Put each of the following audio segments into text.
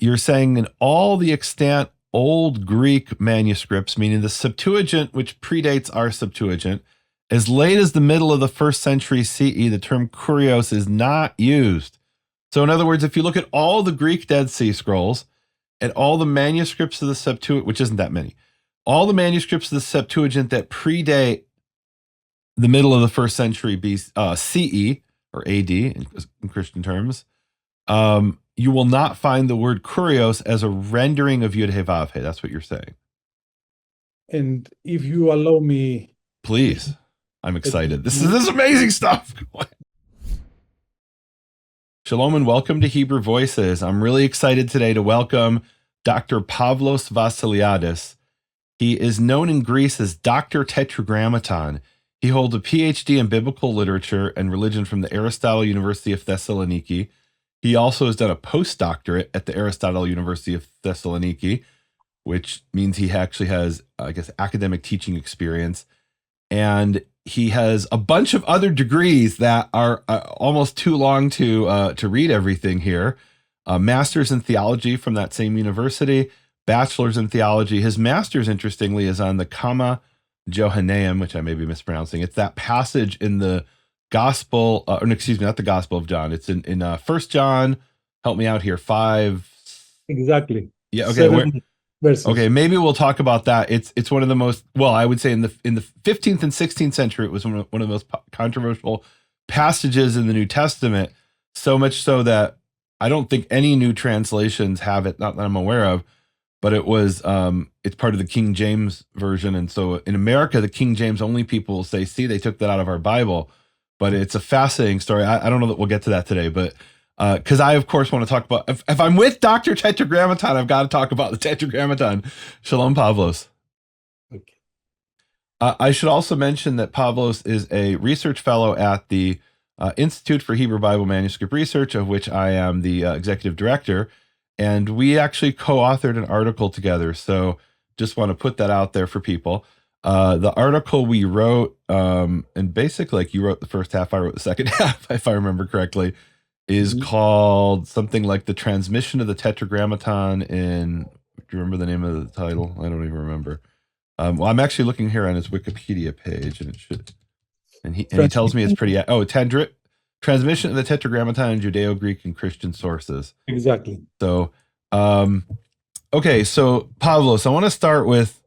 You're saying in all the extant Old Greek manuscripts, meaning the Septuagint, which predates our Septuagint, as late as the middle of the 1st century CE, the term Curios is not used. So in other words, if you look at all the Greek Dead Sea Scrolls and all the manuscripts of the Septuagint, which isn't that many, all the manuscripts of the Septuagint that predate the middle of the 1st century CE, or AD in Christian terms, you will not find the word Curios as a rendering of Yud-Heh-Vav-Heh. That's what you're saying. And if you allow me... Please. I'm excited. This is amazing stuff. Shalom and welcome to Hebrew Voices. I'm really excited today to welcome Dr. Pavlos Vasileiadis. He is known in Greece as Dr. Tetragrammaton. He holds a PhD in biblical literature and religion from the Aristotle University of Thessaloniki. He also has done a postdoctorate at the Aristotle University of Thessaloniki, which means he actually has, I guess, academic teaching experience. And he has a bunch of other degrees that are almost too long to read everything here. Master's in theology from that same university, bachelor's in theology. His master's, interestingly, is on the Comma Johanneum, which I may be mispronouncing. It's that passage in the Gospel, excuse me, not the Gospel of John. It's in 1 John. Help me out here. 5. Exactly. Yeah. Okay. 7 verses. Okay. Maybe we'll talk about that. It's one of the most, well, I would say in the 15th and 16th century, it was one of the most controversial passages in the New Testament. So much so that I don't think any new translations have it, not that I'm aware of, but it was, it's part of the King James version. And so in America, the King James only people will say, see, they took that out of our Bible. But it's a fascinating story. I don't know that we'll get to that today, but because I, of course, want to talk about, if I'm with Dr. Tetragrammaton, I've got to talk about the Tetragrammaton. Shalom, Pavlos. Okay. I should also mention that Pavlos is a research fellow at the Institute for Hebrew Bible Manuscript Research, of which I am the executive director. And we actually co-authored an article together. So just want to put that out there for people. The article we wrote, and basically, like, you wrote the first half, I wrote the second half, if I remember correctly, is called something like The Transmission of the Tetragrammaton in, do you remember the name of the title? I don't even remember. Well, I'm actually looking here on his Wikipedia page, and it should, and he tells me it's pretty, Transmission of the Tetragrammaton in Judeo-Greek and Christian Sources. Exactly. So, okay, so Pavlos, I want to start with,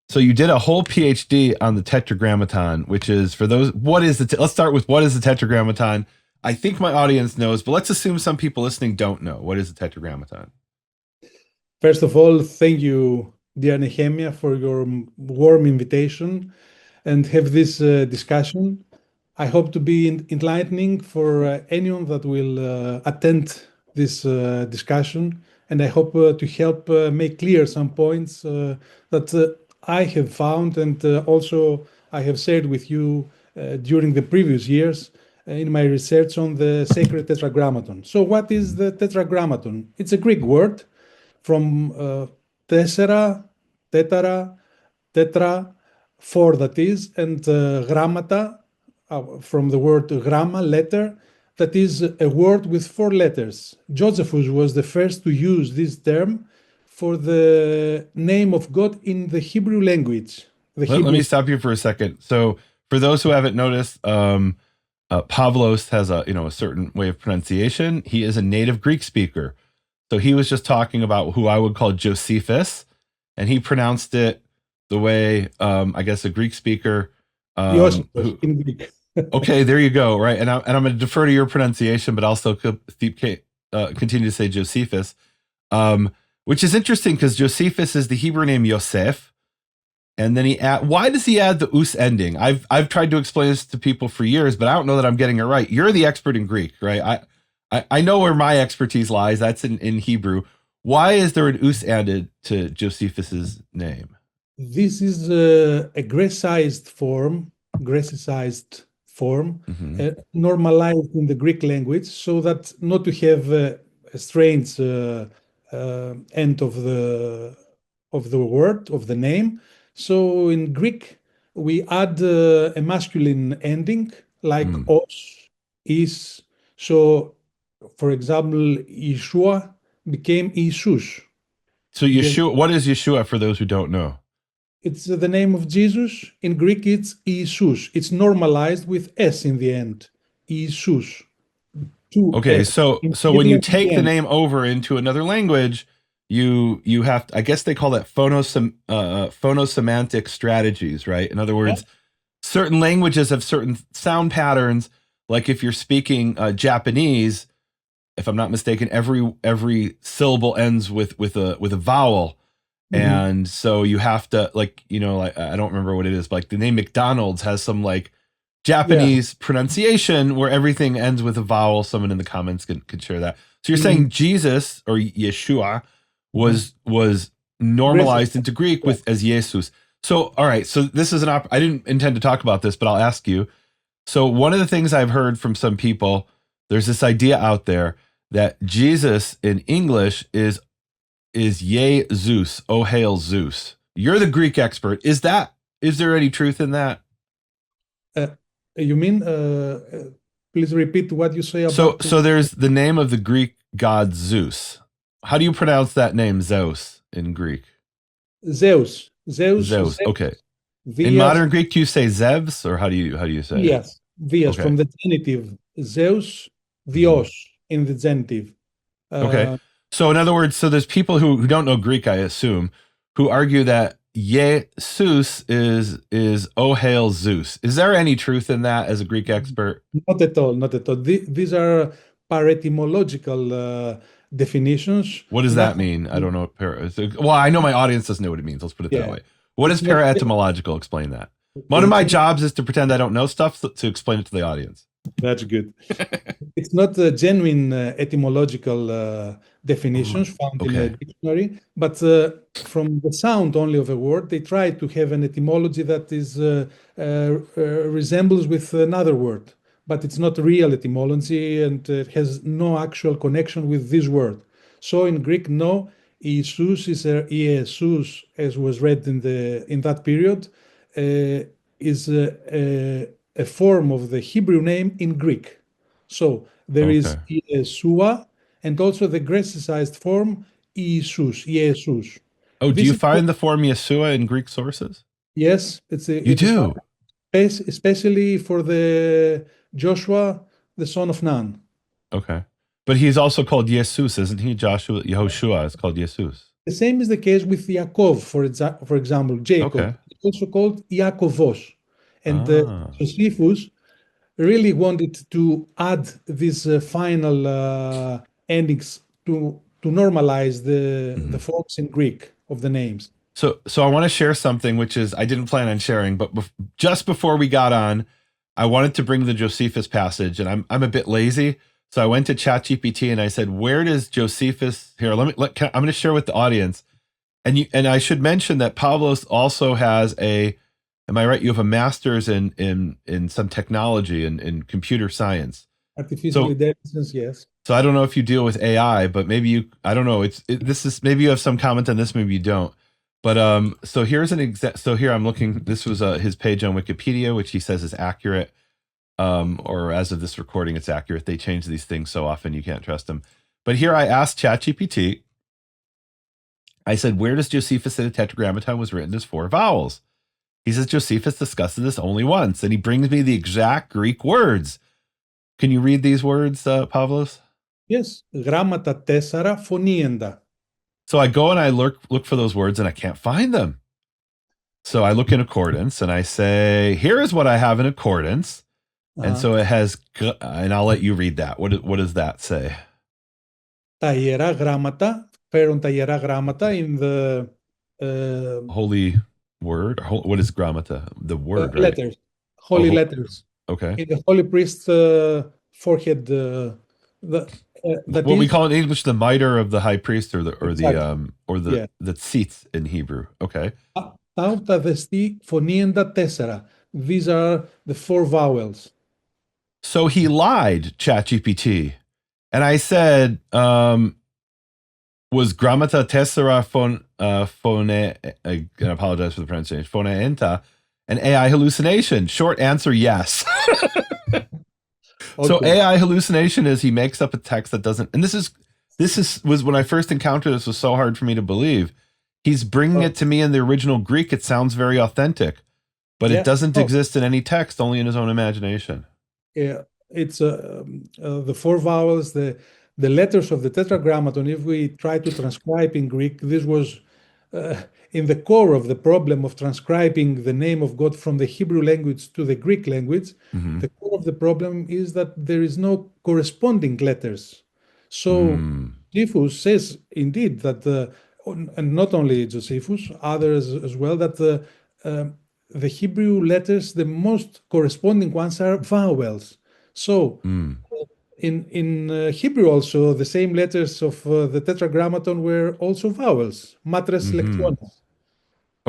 so you did a whole PhD on the Tetragrammaton, which is, for those, let's start with what is the Tetragrammaton? I think my audience knows, but let's assume some people listening don't know. What is the Tetragrammaton? First of all, thank you, dear Nehemia, for your warm invitation and have this discussion. I hope to be enlightening for anyone that will attend this discussion. And I hope to help make clear some points that I have found, and also I have shared with you during the previous years in my research on the sacred Tetragrammaton. So what is the Tetragrammaton? It's a Greek word from tessera, tetara, tetra, 4 that is, and grammata, from the word gramma, letter, that is a word with 4 letters. Josephus was the first to use this term for the name of God in the Hebrew language. Let me stop you for a second. So for those who haven't noticed, Pavlos has a certain way of pronunciation. He is a native Greek speaker. So he was just talking about who I would call Josephus, and he pronounced it the way, I guess, a Greek speaker. In Greek. Okay, there you go. Right. And I'm going to defer to your pronunciation, but also continue to say Josephus. Which is interesting because Josephus is the Hebrew name Yosef, and then why does he add the us ending? I've tried to explain this to people for years, but I don't know that I'm getting it right. You're the expert in Greek, right? I know where my expertise lies. That's in Hebrew. Why is there an us added to Josephus's name? This is a Grecized form, normalized in the Greek language, so that not to have a strange end of the word, of the name. So in Greek, we add a masculine ending like os, is. So, for example, Yeshua became Jesus. So Yeshua, what is Yeshua for those who don't know? It's the name of Jesus. In Greek, it's Jesus. It's normalized with S in the end. Jesus. Okay, 2S. so In when middle you and in the take the end. name over into another language, you have I guess they call that phonosemantic strategies, right? In other Yeah. words, certain languages have certain sound patterns. Like if you're speaking Japanese, if I'm not mistaken, every syllable ends with a vowel. Mhm. And so you have to like, like I don't remember what it is, but like the name McDonald's has some like Yeah. Japanese pronunciation where everything ends with a vowel. Someone in the comments could share that. So you're Mhm. saying Jesus or Yeshua Uh-huh. was Rest- normalized into Greek yeah. with as Jesus. So all right, so this is I didn't intend to talk about this, but I'll ask you. So one of the things I've heard from some people, there's this idea out there that Jesus in English is Ye Zeus, oh hail Zeus. You're the Greek expert. Is there any truth in that? Uh, you mean, please repeat what you say So about there's the name of the Greek god Zeus. How do you pronounce that name, Zeus, in Greek? Zeus. Zeus, Zeus. Okay. In Dias, modern Greek, do you say Zevs, or how do you say it? Dias Okay. from the genitive. Zeus, Mhm. Dios in the genitive. Okay. Uh, So in other words, so there's people who don't know Greek, I assume, who argue that Jesus is oh hail Zeus. Is there any truth in that as a Greek expert? Not at all, not at all. These are paretymological definitions. What does that mean? I don't know what well, I know my audience doesn't know what it means. Let's put it that Yeah, way. What is it's not. para-etymological? Explain that. One of It's my not. jobs is to pretend I don't know stuff to explain it to the audience. That's good. It's not genuine etymological definitions found in a Okay. dictionary, but from the sound only of a word, they try to have an etymology that is resembles with another word, but it's not real etymology and it has no actual connection with this word. So in Greek, no, Isus is Iesus, as was read in that period, is a form of the Hebrew name in Greek. So there is Okay. Yeshua and also the Grecicized form Jesus, Jesus. Oh, do This you is find the form Yeshua in Greek sources? yes, You it is found do. especially for the Joshua, the son of Nun. Okay. But he's also called Jesus, isn't he? Joshua, Yehoshua is called Jesus. The same is the case with Yaakov, for example, Jacob. Okay. It's also called Yaakovos. And Ah. Josephus really wanted to add these final endings to normalize the Mhm. forms in Greek of the names. So I want to share something which is I didn't plan on sharing, but just before we got on, I wanted to bring the Josephus passage, and I'm a bit lazy, so I went to ChatGPT and I said, "Where does Josephus here? I'm going to share with the audience." And I should mention that Pavlos also has a. Am I right? You have a master's in some technology in computer science. Artificial So intelligence, yes. so I don't know if you deal with AI, but maybe I don't know. This is maybe you have some comment on this, maybe you don't. But so here's an so here I'm looking. This was his page on Wikipedia, which he says is accurate. Or as of this recording, it's accurate. They change these things so often you can't trust them. But here I asked ChatGPT. I said, where does Josephus say the Tetragrammaton was written as four vowels? He says Josephus discusses this only once, and he brings me the exact Greek words. Can you read these words, Pavlos? Yes, γράμματα 4 φωνήεντα. So I go and I look for those words and I can't find them. So I look in accordance and I say, here is what I have in accordance. And Uh-huh. so it has, and I'll let you read that. What does that say? Τα ιερά γράμματα, φέρουν τα ιερά γράμματα in the Holy word? What is grammata? The word, right? letters, Oh, holy letters. okay. In the holy priest's forehead, the, that What we is call in English the mitre of the high priest, exactly, or the yeah. the seats in Hebrew. Okay. Ταύτα δεστή φωνήεντα 4. These are the four vowels. So he lied, ChatGPT. And I said, was grammata tessera phone, I apologize for the pronunciation, phoneenta, an AI hallucination? Short answer, yes. So Okay. AI hallucination is he makes up a text that doesn't, and this was when I first encountered this was so hard for me to believe. He's bringing it to me in the original Greek. It sounds very authentic, but it Yeah. doesn't exist in any text, only in his own imagination. Yeah, it's the four vowels, the letters of the Tetragrammaton. If we try to transcribe in Greek, this was in the core of the problem of transcribing the name of God from the Hebrew language to the Greek language. Mm-hmm. The core of the problem is that there is no corresponding letters. So Mm. Josephus says indeed that, and not only Josephus, others as well, that the Hebrew letters, the most corresponding ones are vowels. So Mm. in Hebrew also, the same letters of the Tetragrammaton were also vowels, matres Mm-hmm. lectiones.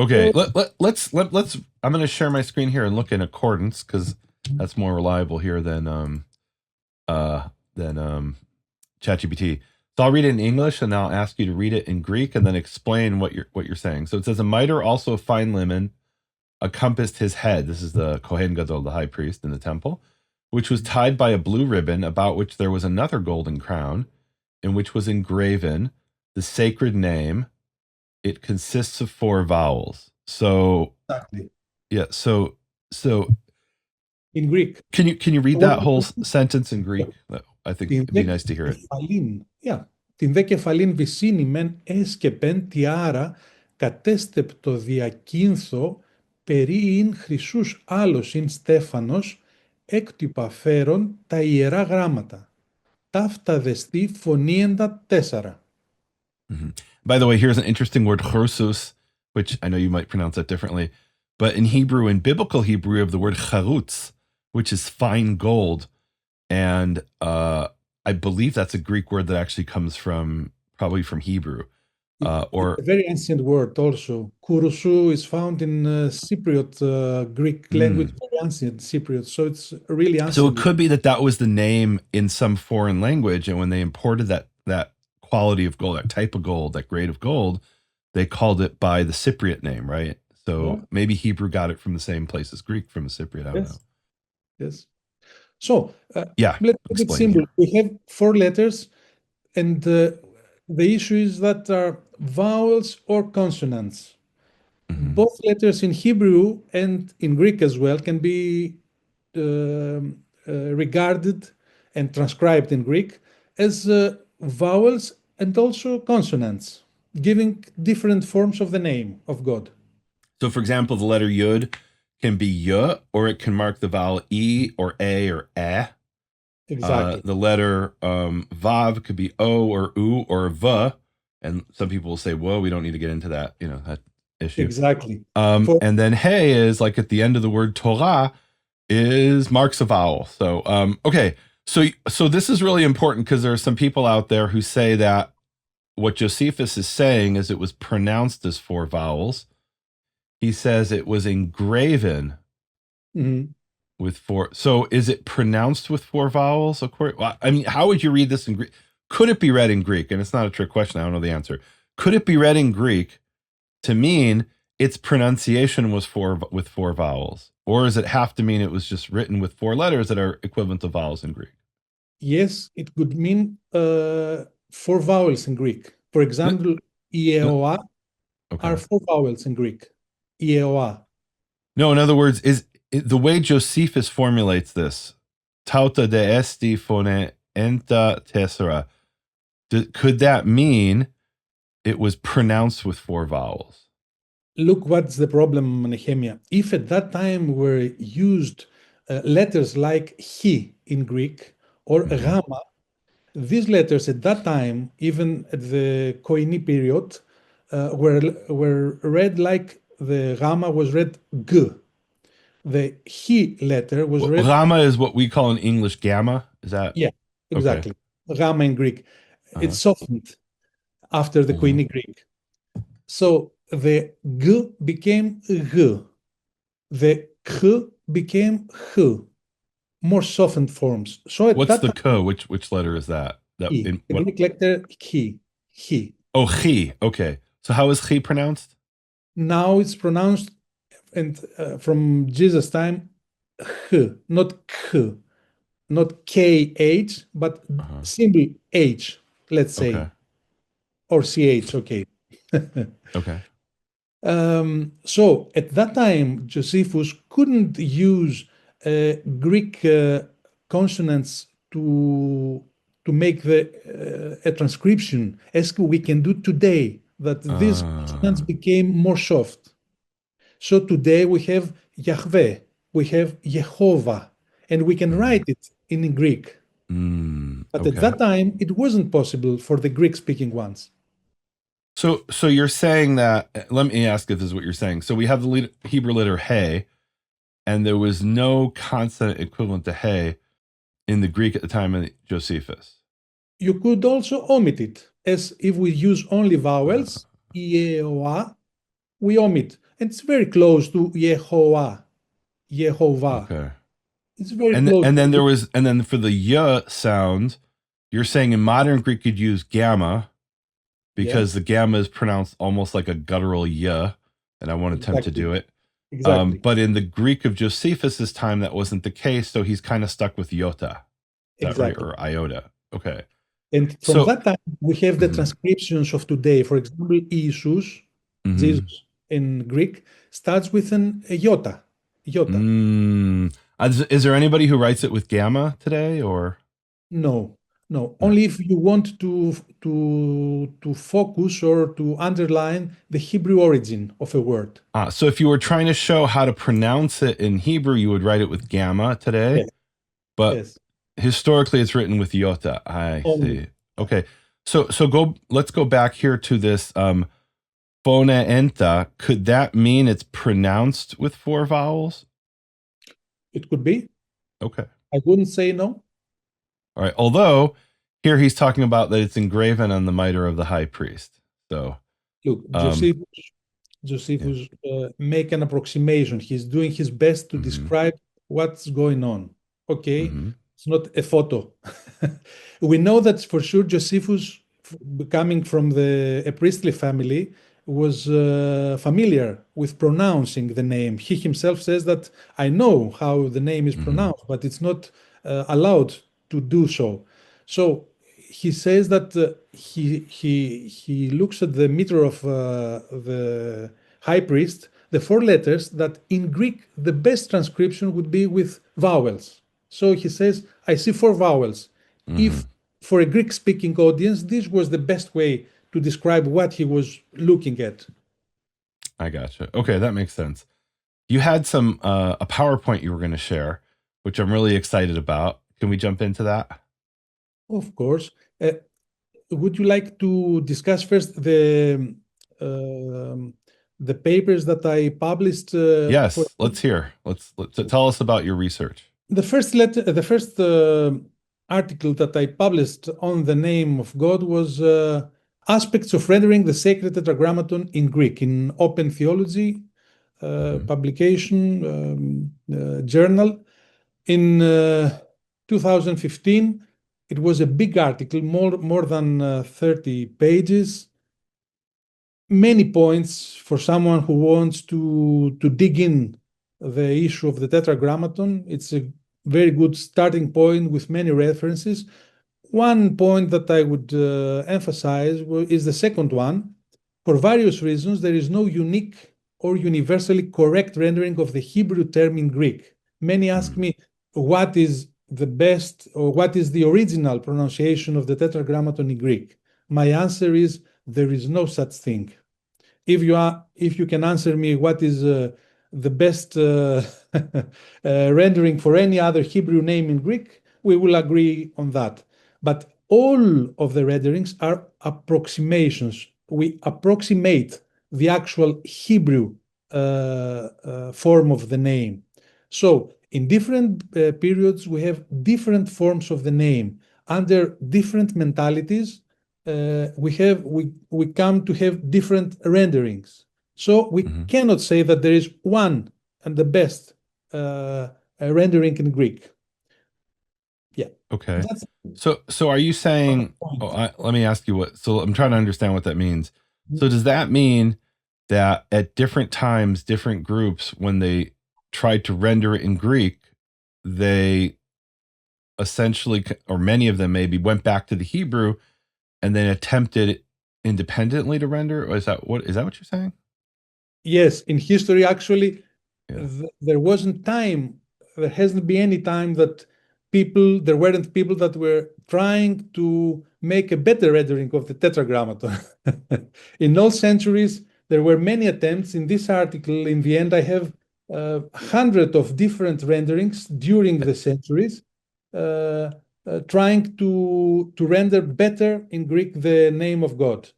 Okay, So let's. I'm going to share my screen here and look in accordance because that's more reliable here than ChatGPT. So I'll read it in English and I'll ask you to read it in Greek and then explain what you're saying. So it says a mitre also of fine linen encompassed his head. This is the Kohen Gadol, the high priest in the temple, which was tied by a blue ribbon, about which there was another golden crown, in which was engraven the sacred name. It consists of 4 vowels. So exactly. yeah, so In Greek. can you read What that whole sentence in Greek? I think την it'd be δε nice to hear it. κεφαλήν, την δε κεφαλήν βυσίνη μεν έσκεπεν τι άρα κατέστεπτο διακίνθο περίην χρυσούς άλλος ειν Στέφανος έκτυπα φέρον τα ιερά γράμματα. Ταύτα δεστή φωνήεντα 4. Mhm. By the way, here's an interesting word, chorsus, which I know you might pronounce that differently. But in Hebrew, in biblical Hebrew, we have the word charutz, which is fine gold. And I believe that's a Greek word that actually comes probably from Hebrew. Or A very ancient word also. Kourosou is found in Cypriot Greek language, very ancient Cypriot. So it's a really so it ancient. could be that was the name in some foreign language. And when they imported that quality of gold, that type of gold, that grade of gold, they called it by the Cypriot name, right? So Yeah. maybe Hebrew got it from the same place as Greek from a Cypriot. I don't know. Yes. So Yeah, let's make it explain. simple. We have 4 letters, and the issue is that are vowels or consonants. Mhm. Both letters in Hebrew and in Greek as well can be regarded and transcribed in Greek as vowels and also consonants, giving different forms of the name of God. So, for example, the letter Yud can be Y, or it can mark the vowel E or A or E. Exactly. The letter Vav could be O or U or V. And some people will say, whoa, we don't need to get into that, that issue. Exactly. And then Hey is like at the end of the word Torah is marks a vowel. So, okay. So this is really important because there are some people out there who say that what Josephus is saying is it was pronounced as 4 vowels. He says it was engraven with 4. So is it pronounced with 4 vowels? Well, I mean, how would you read this in Greek? Could it be read in Greek? And it's not a trick question. I don't know the answer. Could it be read in Greek to mean its pronunciation was with 4 vowels? Or does it have to mean it was just written with 4 letters that are equivalent to vowels in Greek? Yes, it could mean 4 vowels in Greek. For example, Ieoa are 4 vowels in Greek. Ieoa. No, in other words, the way Josephus formulates this, tauta de esti phone enta tessera, could that mean it was pronounced with 4 vowels? Look, what's the problem, Nehemia? If at that time were used letters like he in Greek or gamma, these letters at that time, even at the Koine period, were read like the gamma was read g. The he letter was read. Gamma is what we call in English gamma. Is that? Yeah, exactly. Okay. Gamma in Greek. It's softened after the Koine Greek. So the g became g. The k became h. More softened forms. So at What's that the time, k? Which letter is that? the Greek letter he. Oh, chi. Okay. So how is chi pronounced? Now it's pronounced, and from Jesus' time, h, not k, not kh, but simply h. let's say, Okay. or CH, okay. Okay. So at that time, Josephus couldn't use Greek consonants to make a transcription as we can do today, that these consonants became more soft. So today we have Yahweh, we have Yehovah, and we can write it in Greek. But at Okay. that time, it wasn't possible for the Greek-speaking ones. So you're saying that, let me ask if this is what you're saying. So we have the Hebrew letter He, and there was no consonant equivalent to He in the Greek at the time of Josephus. You could also omit it, as if we use only vowels, Yehoah, we omit. And it's very close to Yehovah, Yehovah. Okay. It's very And close. and then for the Y sound, you're saying in modern Greek you'd use gamma because Yes, the gamma is pronounced almost like a guttural Y, and I won't attempt to exactly. do it. Exactly. But in the Greek of Josephus's time, that wasn't the case, so he's kind of stuck with iota. Is that right? Exactly. Or iota. Okay. And from So that time, we have the mhm, transcriptions of today. For example, Jesus, mhm. Jesus in Greek, starts with an iota. Iota. Is there anybody who writes it with gamma today, or No, no. no? Only if you want to focus or to underline the Hebrew origin of a word. So if you were trying to show how to pronounce it in Hebrew, you would write it with gamma today, Yes, but yes. historically it's written with iota. I Only. see. Okay. Let's go back here to this phonaenta. Could that mean it's pronounced with four vowels? It could be. Okay. I wouldn't say no. All right. Although here he's talking about that it's engraven on the mitre of the high priest. So Look, um yeah. Josephus make an approximation. He's doing his best to Mm-hmm. describe what's going on. Okay, Mm-hmm. it's not a photo. We know that for sure Josephus, coming from a priestly family, was familiar with pronouncing the name. He himself says that I know how the name is Mm-hmm. pronounced, but it's not allowed to do so. So he says that he looks at the meter of the high priest, the four letters that in Greek the best transcription would be with vowels. So he says, I see four vowels. Mm-hmm. If for a Greek speaking audience, this was the best way to describe what he was looking at. I gotcha. Okay, that makes sense. You had some a PowerPoint you were going to share, which I'm really excited about. Can we jump into that? Of course. Would you like to discuss first um, the papers that I published for Yes, let's hear. Let's tell us about your research. the first article that I published on the name of God was aspects of rendering the sacred Tetragrammaton in Greek in Open Theology Mm-hmm. publication journal in 2015. It was a big article, more than 30 pages, many points for someone who wants to dig in the issue of the Tetragrammaton. It's a very good starting point with many references. One point that I would emphasize is the second one. For various reasons, there is no unique or universally correct rendering of the Hebrew term in Greek. Many ask me what is the best or what is the original pronunciation of the Tetragrammaton in Greek. My answer is there is no such thing. If you can answer me what is the best rendering for any other Hebrew name in Greek, we will agree on that. But all of the renderings are approximations. We approximate the actual Hebrew form of the name. So in different periods, we have different forms of the name under different mentalities. We come to have different renderings. So we Mm-hmm. cannot say that there is one and the best rendering in Greek. Yeah, Okay. that's So are you the saying, point. let me ask you what, so I'm trying to understand what that means. So does that mean that at different times, different groups, when they tried to render it in Greek, they essentially, or many of them maybe, went back to the Hebrew and then attempted independently to render? Or is that what you're saying? Yes, in history, actually, Yeah. there wasn't time. There hasn't been any time that there weren't people that were trying to make a better rendering of the Tetragrammaton. In all centuries, there were many attempts. In this article, in the end, I have hundreds of different renderings during the centuries, trying to render better in Greek the name of God.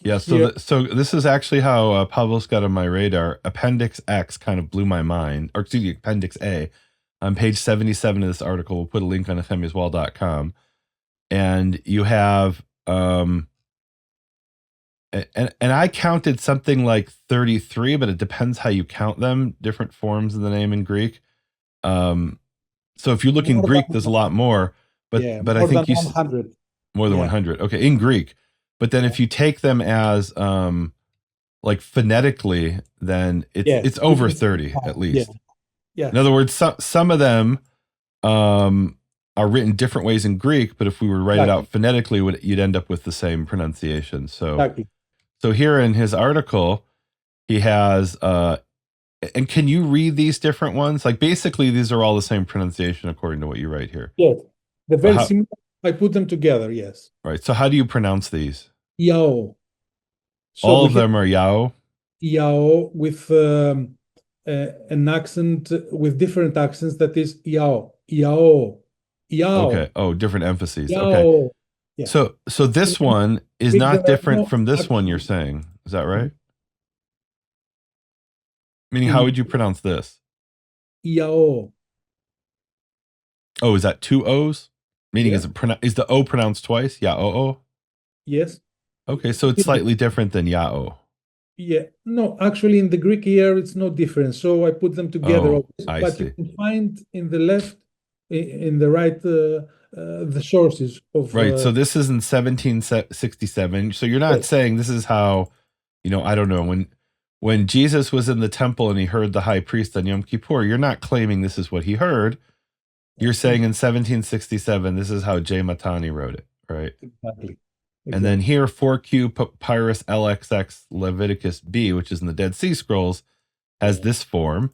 Yeah, Here, so this is actually how Pavlos got on my radar. Appendix X kind of blew my mind, or excuse me, Appendix A. On page 77 of this article, we'll put a link on nehemiaswall.com. And you have, and I counted something like 33, but it depends how you count them, different forms of the name in Greek. So if you look in more Greek, than, there's a lot more, but yeah, I more than think 100. more than Yeah. 100. Okay, in Greek. But then if you take them as like phonetically, then Yes, it's over 30 at yeah, least. yeah, In other words, some of them are written different ways in Greek, but if we were to write it out phonetically, you'd end up with the same pronunciation. So exactly. so here in his article, he has and can you read these different ones? Like basically these are all the same pronunciation according to what you write here. Yes, they're But very how, similar. I put them together. Yes. right. So how do you pronounce these? Yao. So All we of have them are Yao. Yao with an accent with different accents. That is Yao, Yao, Okay. Yao, Oh, different emphases. Okay. Yao. Yeah. So In this one is Greek, there not are different no from this one you're accents. saying. Is that right? Meaning, how In would you pronounce this? Yao. Oh, is that two O's? Meaning, Yeah. is the O pronounced twice? Ya o o. Yes. Okay, so it's slightly different than ya o. Yeah, no, actually, in the Greek here, it's no different. So I put them together, Oh, I but you see. can find in the left, in the right, the sources of. Right. So this is in 1767. So you're not Yes, saying this is how, I don't know, when Jesus was in the temple and he heard the high priest on Yom Kippur, you're not claiming this is what he heard. You're saying in 1767, this is how J. Matani wrote it, right? exactly. And then Exactly. here, 4Q Papyrus LXX Leviticus B, which is in the Dead Sea Scrolls, has Yeah. this form.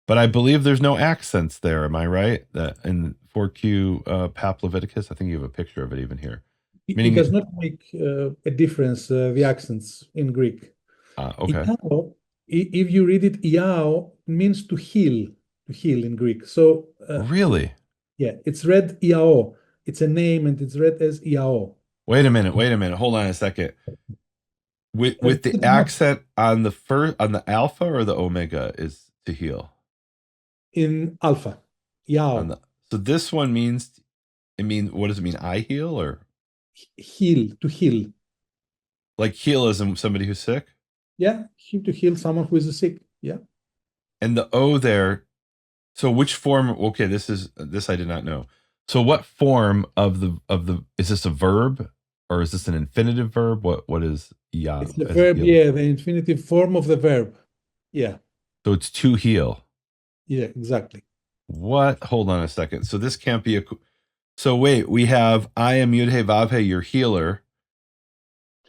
But I believe there's no accents there. Am I right? That in 4Q Pap Leviticus, I think you have a picture of it even here. It does Meaning, not make a difference, the accents in Greek. okay. Iao, if you read it, Iao means to heal in Greek. So, Really? yeah, it's read Iao. It's a name and it's read as Iao. Wait a minute. Hold on a second. With the It's not accent on the alpha or the omega is to heal. in Alpha. Iao. So this one means what does it mean? I heal or Heal, to heal. like heal as in somebody who's sick? Yeah, to heal someone who is sick. Yeah. And the O there, so which form? Okay, this I did not know. So what form of the is this a verb or is this an infinitive verb? What is ya? It's the verb, yeah, the infinitive form of the verb. Yeah. So it's to heal. Yeah, exactly. What? Hold on a second. So this can't be so wait, we have I am Yudhe Vavhe, your healer.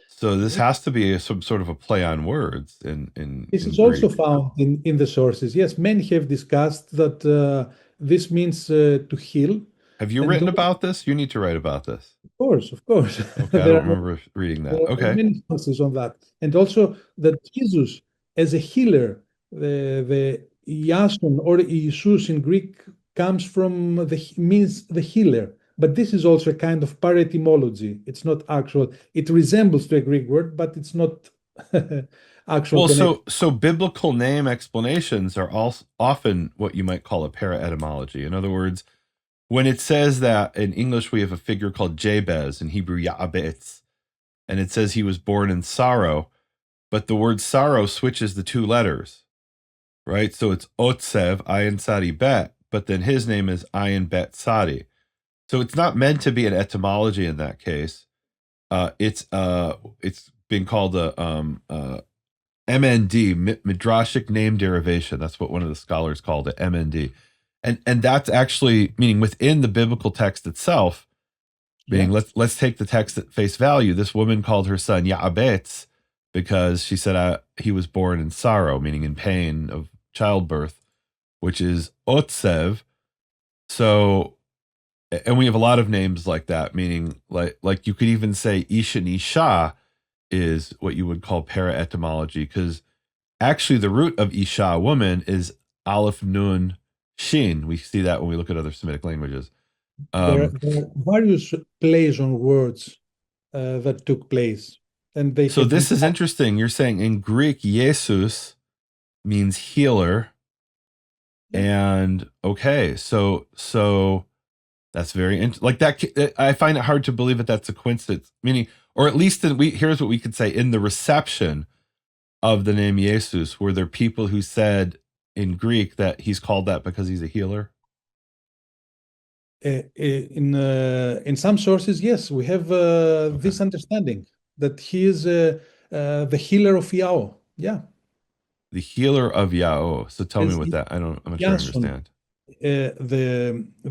So this has to be some sort of a play on words in This is Greek. also found in the sources. Yes, many have discussed that this means to heal. Have you And written about this? You need to write about this. of course, of course. Okay, I don't remember reading There that. are Okay. many sources on that. And also that Jesus as a healer, the Iason or Isus in Greek comes from means the healer. But this is also a kind of paretymology. It's not actual. It resembles to a Greek word, but it's not actual Well, connection. so biblical name explanations are also often what you might call a para-etymology. In other words, when it says that in English we have a figure called Jabez, in Hebrew Ya'abetz, and it says he was born in sorrow, but the word sorrow switches the two letters, right? So it's Otsev, Ayin Sadi Bet, but then his name is Ayin Bet Sadi. So it's not meant to be an etymology in that case. It's been called a MND, Midrashic name derivation. That's what one of the scholars called it, MND. And that's actually meaning within the biblical text itself, Meaning, Yeah. let's take the text at face value. This woman called her son Yaabetz because she said he was born in sorrow, meaning in pain of childbirth, which is Otsev. So, and we have a lot of names like that, meaning like you could even say Isha Isha is what you would call para etymology, because actually the root of Isha, woman, is Aleph Nun Shin. We see that when we look at other Semitic languages. There are various plays on words that took place, and they So have been. this is interesting. You're saying in Greek, Jesus means healer. Yeah. And okay, so that's very like that. I find it hard to believe that that's a coincidence. Meaning, or at least here's what we could say: in the reception of the name Jesus, were there people who said in Greek that he's called that because he's a healer? In some sources, yes, we have Okay, this understanding that he is the healer of Yao. Yeah, the healer of Yao. So tell me as what that. I'm not sure I Yason. understand.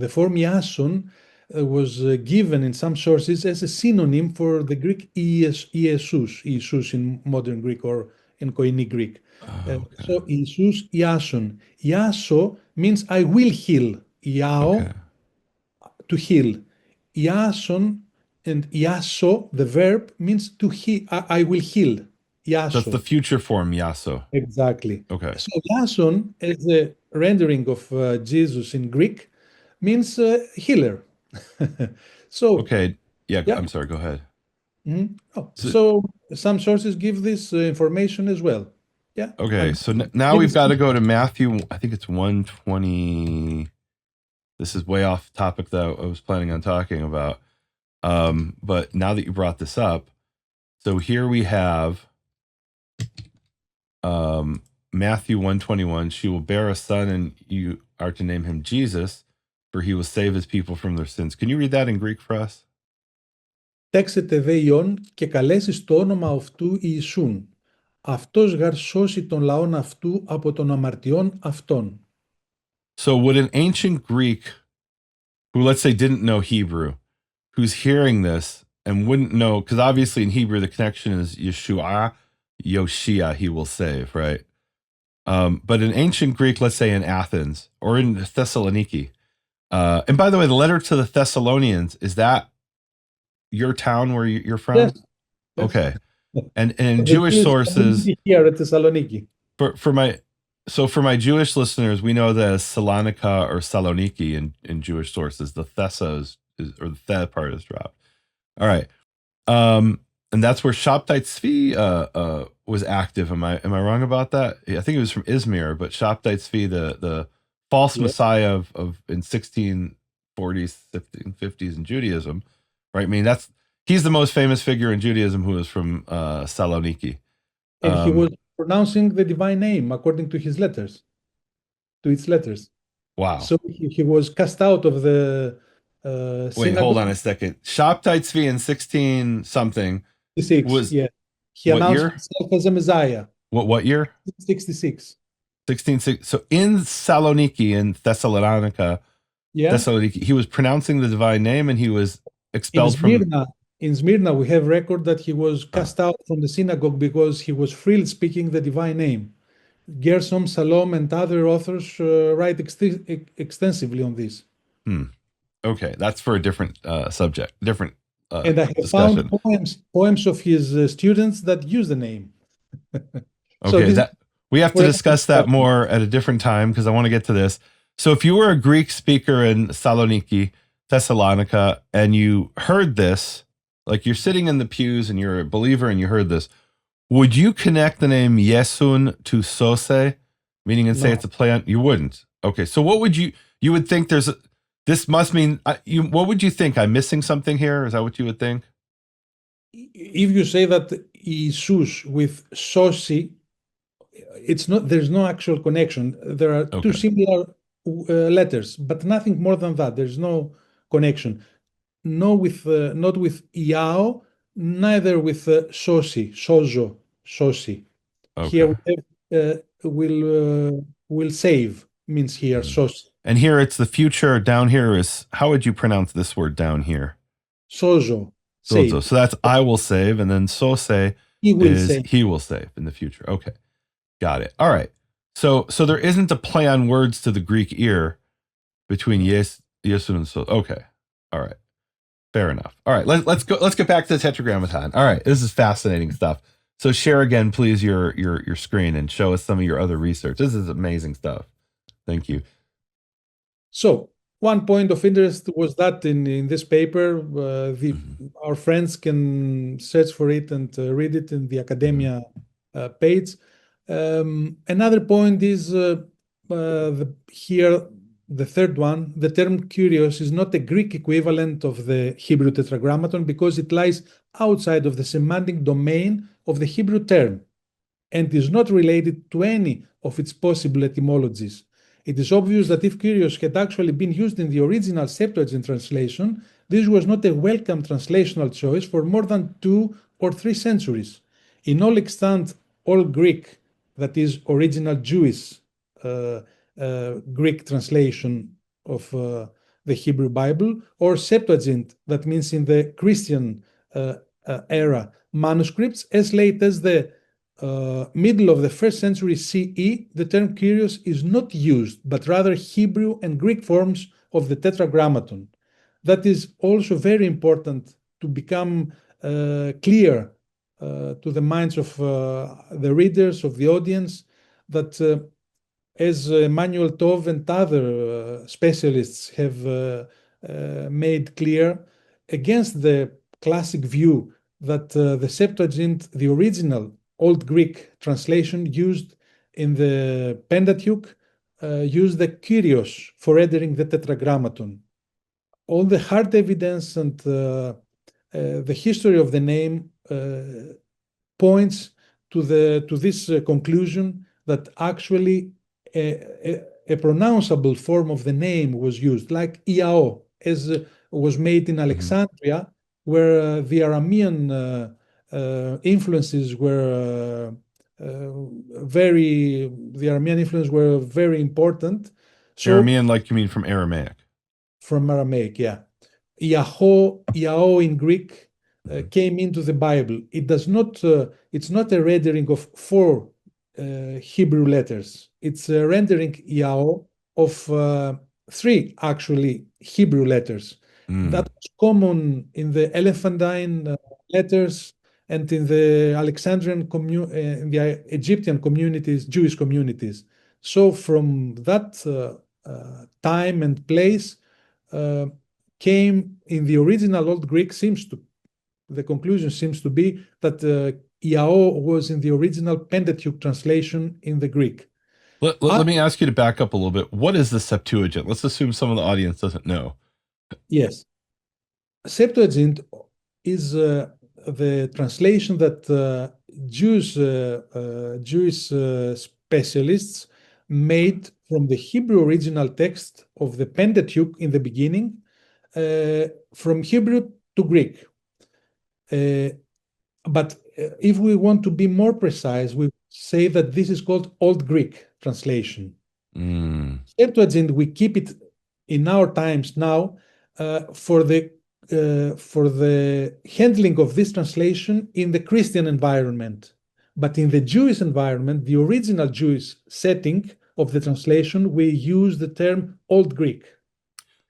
The form Yason was given in some sources as a synonym for the Greek Iesus in modern Greek or in Koine Greek. Oh, okay, So Iesus, Yason. Yaso means I will heal. okay. Yao, to heal. Iason and iaso, the verb, means to heal. I will heal. So it's the Iaso. future form Yaso. Exactly. Okay, So iason, as the rendering of Jesus in Greek, means healer. So, okay. Yeah, yeah. I'm sorry. Go ahead. Oh, So so some sources give this information as well. Yeah. okay, And so now we've got to go to Matthew. I think it's 120. This is way off topic that I was planning on talking about. But now that you brought this up, so here we have Matthew 121. She will bear a son, and you are to name him Jesus, for he will save his people from their sins. Can you read that in Greek for us? τέξετε δε Υιόν και καλέσεις το όνομα αυτού Ιησούν. Αυτός γαρ σώσει τον λαόν αυτού από των αμαρτιών αυτών. So would an ancient Greek who, let's say, didn't know Hebrew, who's hearing this and wouldn't know, because obviously in Hebrew the connection is Yeshua, Yoshia, he will save, right? But in ancient Greek, let's say in Athens or in Thessaloniki, and by the way, the letter to the Thessalonians, is that your town where you're Yes, from? yes. Okay. And in The Jewish Jewish sources, community here at Thessaloniki. for my for my Jewish listeners, we know that as Salonika or Saloniki in Jewish sources, the Thessos or the The part is dropped. All right. And that's where Shabtai Tzvi was active. Am I wrong about that? I think it was from Izmir, but Shabtai Tzvi, the false Yeah. messiah of in 1640s, 1550s in Judaism, right? I mean, he's the most famous figure in Judaism who was from Saloniki. And he was pronouncing the divine name according to his letters, to its letters. Wow. So he was cast out of the Wait, hold on synagogue. a second. Shabtai Tzvi in 16 something 66, was yeah. He what announced year? himself as a Messiah. What year? 66. 1660. So in Saloniki, in Thessalonica, Yeah. he was pronouncing the divine name and he was In expelled from. Smyrna, in Smyrna, we have record that he was cast out from the synagogue because he was freely speaking the divine name. Gersom, Salom, and other authors write extensively on this. Okay, that's for a different subject, different And I have found discussion. poems of his students that use the name. So Okay, this that we have to for discuss that more at a different time because I want to get to this. So if you were a Greek speaker in Saloniki, Thessalonica, and you heard this, like you're sitting in the pews and you're a believer and you heard this, would you connect the name Yesun to Sose, meaning and say No. it's a play on? You wouldn't. Okay, so what would you would think this must mean what would you think? I'm missing something here. Is that what you would think? If you say that Jesus with Sosi, it's not. There's no actual connection. There are two Okay. similar letters, but nothing more than that. There's no connection. No, with not with Iao, neither with Sosi, Sozo, Sosi. Here Okay. we have will save means here Mhm. Sosi. And here it's the future. Down here is, how would you pronounce this word down here? Sozo, Sozo. save. So that's I will save, and then sose He will is save. he will save in the future. Okay, got it. All right. So there isn't a play on words to the Greek ear between yes, Yesu and so. Okay, all right, fair enough. All right, let's go. Let's get back to the Tetragrammaton. All right, this is fascinating stuff. So share again, please, your screen and show us some of your other research. This is amazing stuff. Thank you. So one point of interest was that in this paper, our friends can search for it and read it in the academia page. Another point is here, the third one, the term Curios is not a Greek equivalent of the Hebrew Tetragrammaton because it lies outside of the semantic domain of the Hebrew term and is not related to any of its possible etymologies. It is obvious that if Curios had actually been used in the original Septuagint translation, this was not a welcome translational choice for more than 2 or 3 centuries. In all extant, all Greek, that is, original Jewish Greek translation of the Hebrew Bible, or Septuagint, that means in the Christian era, manuscripts as late as the middle of the first century CE, the term Curios is not used, but rather Hebrew and Greek forms of the Tetragrammaton. That is also very important to become clear to the minds of the readers, of the audience, that as Emmanuel Tov and other specialists have made clear, against the classic view that the Septuagint, the original Old Greek translation used in the Pentateuch, used the Kyrios for rendering the Tetragrammaton. All the hard evidence and the history of the name points to this conclusion that actually a pronounceable form of the name was used, like Iao, as was made in Alexandria, where the Aramean influences were the Aramean influence were very important. So Aramean, like you mean from Aramaic? From Aramaic, yeah. Iao in Greek came into the Bible. It's not a rendering of 4 Hebrew letters. It's a rendering Iao of 3 actually Hebrew letters. That was common in the Elephantine letters and in the Alexandrian in the Egyptian communities, Jewish communities. So from that time and place came in the original Old Greek, the conclusion seems to be that Iao was in the original Pentateuch translation in the Greek. Let me ask you to back up a little bit. What is the Septuagint? Let's assume some of the audience doesn't know. Yes. Septuagint is the translation that Jewish specialists made from the Hebrew original text of the Pentateuch in the beginning, from Hebrew to Greek. But if we want to be more precise, we say that this is called Old Greek translation. Septuagint, we keep it in our times now for the handling of this translation in the Christian environment. But in the Jewish environment, the original Jewish setting of the translation, we use the term Old Greek.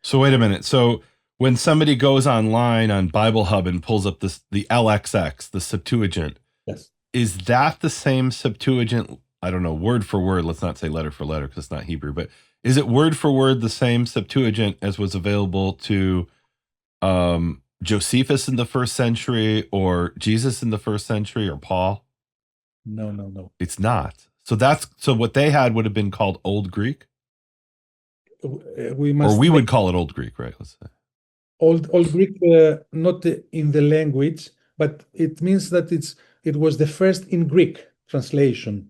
So wait a minute. So when somebody goes online on Bible Hub and pulls up the LXX, the Septuagint, yes, is that the same Septuagint? I don't know, word for word. Let's not say letter for letter because it's not Hebrew, but is it word for word the same Septuagint as was available to Josephus in the 1st century or Jesus in the 1st century or Paul? No. It's not. So what they had would have been called Old Greek? We would call it Old Greek, right? Let's say. Old Greek, not in the language, but it means that it was the first in Greek translation.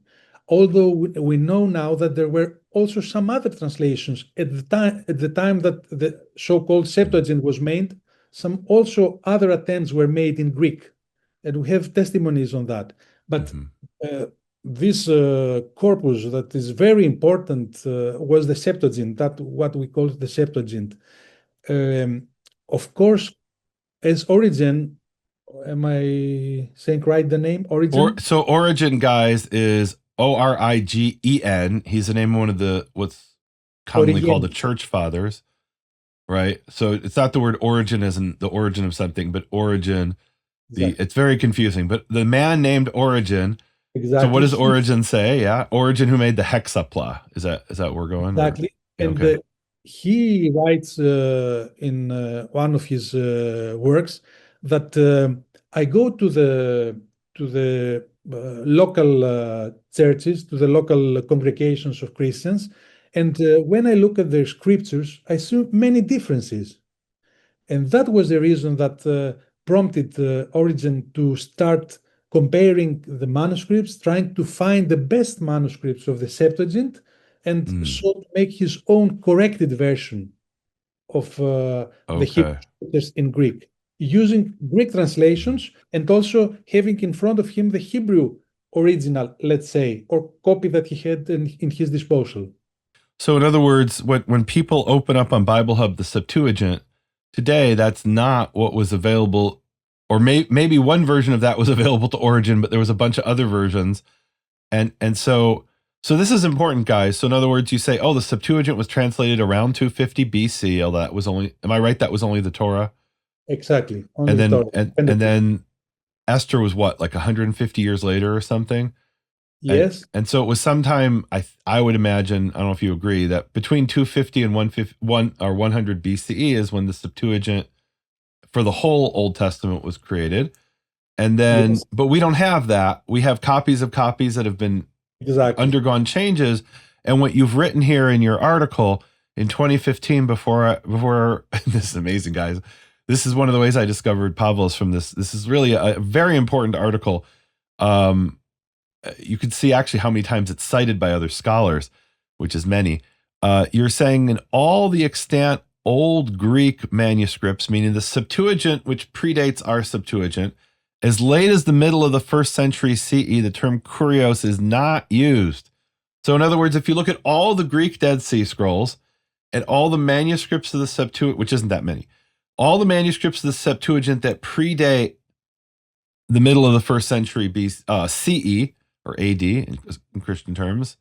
Although we know now that there were also some other translations at the time that the so-called Septuagint was made. Some also other attempts were made in Greek, and we have testimonies on that. But this corpus that is very important was the Septuagint, that what we call the Septuagint. Of course, as Origin, am I saying right the name? Origin? So Origin, guys, is Origen. He's the name of one of the what's commonly called the Origin. church fathers, right? So it's not the word origin as in the origin of something, but origin. Exactly. It's very confusing. But the man named Origin. So what Exactly. does Origin say? Yeah, Origin who made the hexapla. Is that where we're going? Exactly. Yeah, And okay. he writes in one of his works that I go to the local churches, to the local congregations of Christians, and when I look at their scriptures, I see many differences. And that was the reason that prompted Origen to start comparing the manuscripts, trying to find the best manuscripts of the Septuagint, and Mm, so to make his own corrected version of the Hebrew okay. scriptures in Greek, using Greek translations and also having in front of him the Hebrew original, let's say, or copy that he had in his disposal. So in other words, when people open up on Bible Hub the Septuagint today, that's not what was available, or maybe one version of that was available to Origin, but there was a bunch of other versions, and so this is important, guys. So in other words, you say, oh, the Septuagint was translated around 250 BC. Oh, that was only. Am I right? That was only the Torah, Exactly, only and the then Torah. and then Esther was what, like 150 years later or something. And Yes, and so it was sometime I would imagine, I don't know if you agree, that between 250 and 150, 100 BCE is when the Septuagint for the whole Old Testament was created. And then yes, but we don't have that. We have copies of copies that have been exactly. undergone changes. And what you've written here in your article in 2015 before this is amazing, guys. This is one of the ways I discovered Pavlos from this. This is really a very important article. Um, you can see actually how many times it's cited by other scholars, which is many. You're saying in all the extant Old Greek manuscripts, meaning the Septuagint, which predates our Septuagint, as late as the middle of the first century CE, the term Curios is not used. So, in other words, if you look at all the Greek Dead Sea Scrolls and all the manuscripts of the Septuagint, which isn't that many, all the manuscripts of the Septuagint that predate the middle of the first century CE or AD in Christian terms,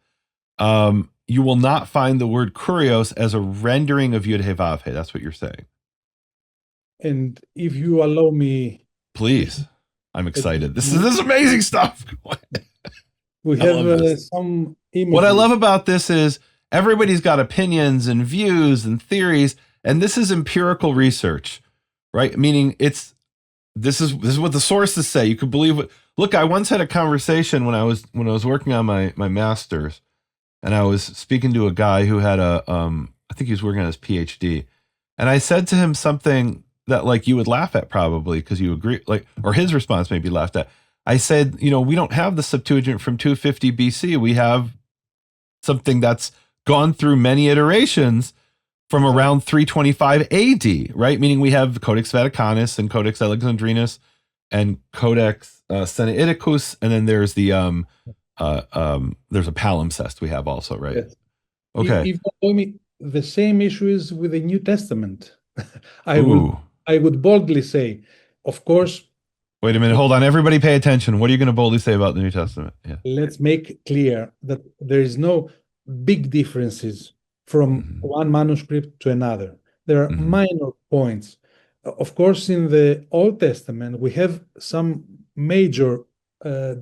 you will not find the word Curios as a rendering of Yud-Heh-Vav-Heh. That's what you're saying. And if you allow me, Please. I'm uh, excited. This is amazing stuff. we I have love this. some What I love images. about this is everybody's got opinions and views and theories, and this is empirical research, right? Meaning this is what the sources say. You could believe what. Look, I once had a conversation when I was working on my master's, and I was speaking to a guy who had I think he was working on his PhD, and I said to him something that like you would laugh at probably because you agree, like, or his response may be laughed at. I said, we don't have the Septuagint from 250 BC. We have something that's gone through many iterations from Exactly. around 325 AD, right? Meaning we have Codex Vaticanus and Codex Alexandrinus and Codex Sinaiticus, and then there's there's a palimpsest we have also, right? Yes. Okay. If you allow me, the same issue is with the New Testament. I will, Ooh. I would boldly say, of course, Wait a minute. Hold on. Everybody pay attention. What are you going to boldly say about the New Testament? Yeah. let's make clear that there is no big differences from Mm-hmm. one manuscript to another. There are Mm-hmm. minor points. Of course, in the Old Testament, we have some major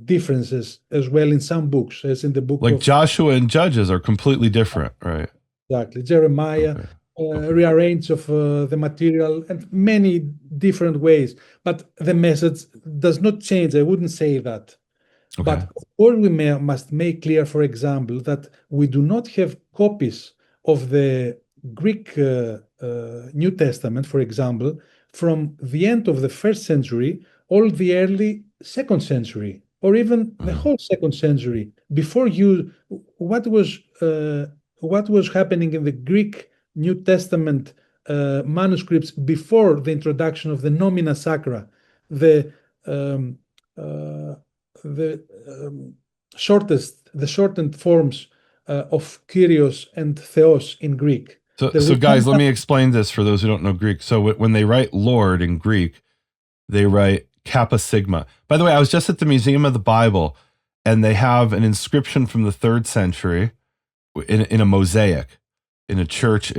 differences as well in some books, as in the book Like of Joshua and Judges are completely different, right? exactly Jeremiah, Okay. Okay. rearrange of the material and many different ways. But the message does not change. I wouldn't say that. Okay. But of course, we must make clear, for example, that we do not have copies of the Greek New Testament, for example, from the end of the first century or the early second century, or even the Uh-huh. whole second century. Before you, what was uh, what was happening in the Greek New Testament manuscripts before the introduction of the nomina sacra, the um, uh, the the shortened forms of Kyrios and Theos in Greek. So, There so was no guys, let me explain this for those who don't know Greek. So when they write Lord in Greek, they write Kappa Sigma. By the way, I was just at the Museum of the Bible, and they have an inscription from the 3rd century in a mosaic in a church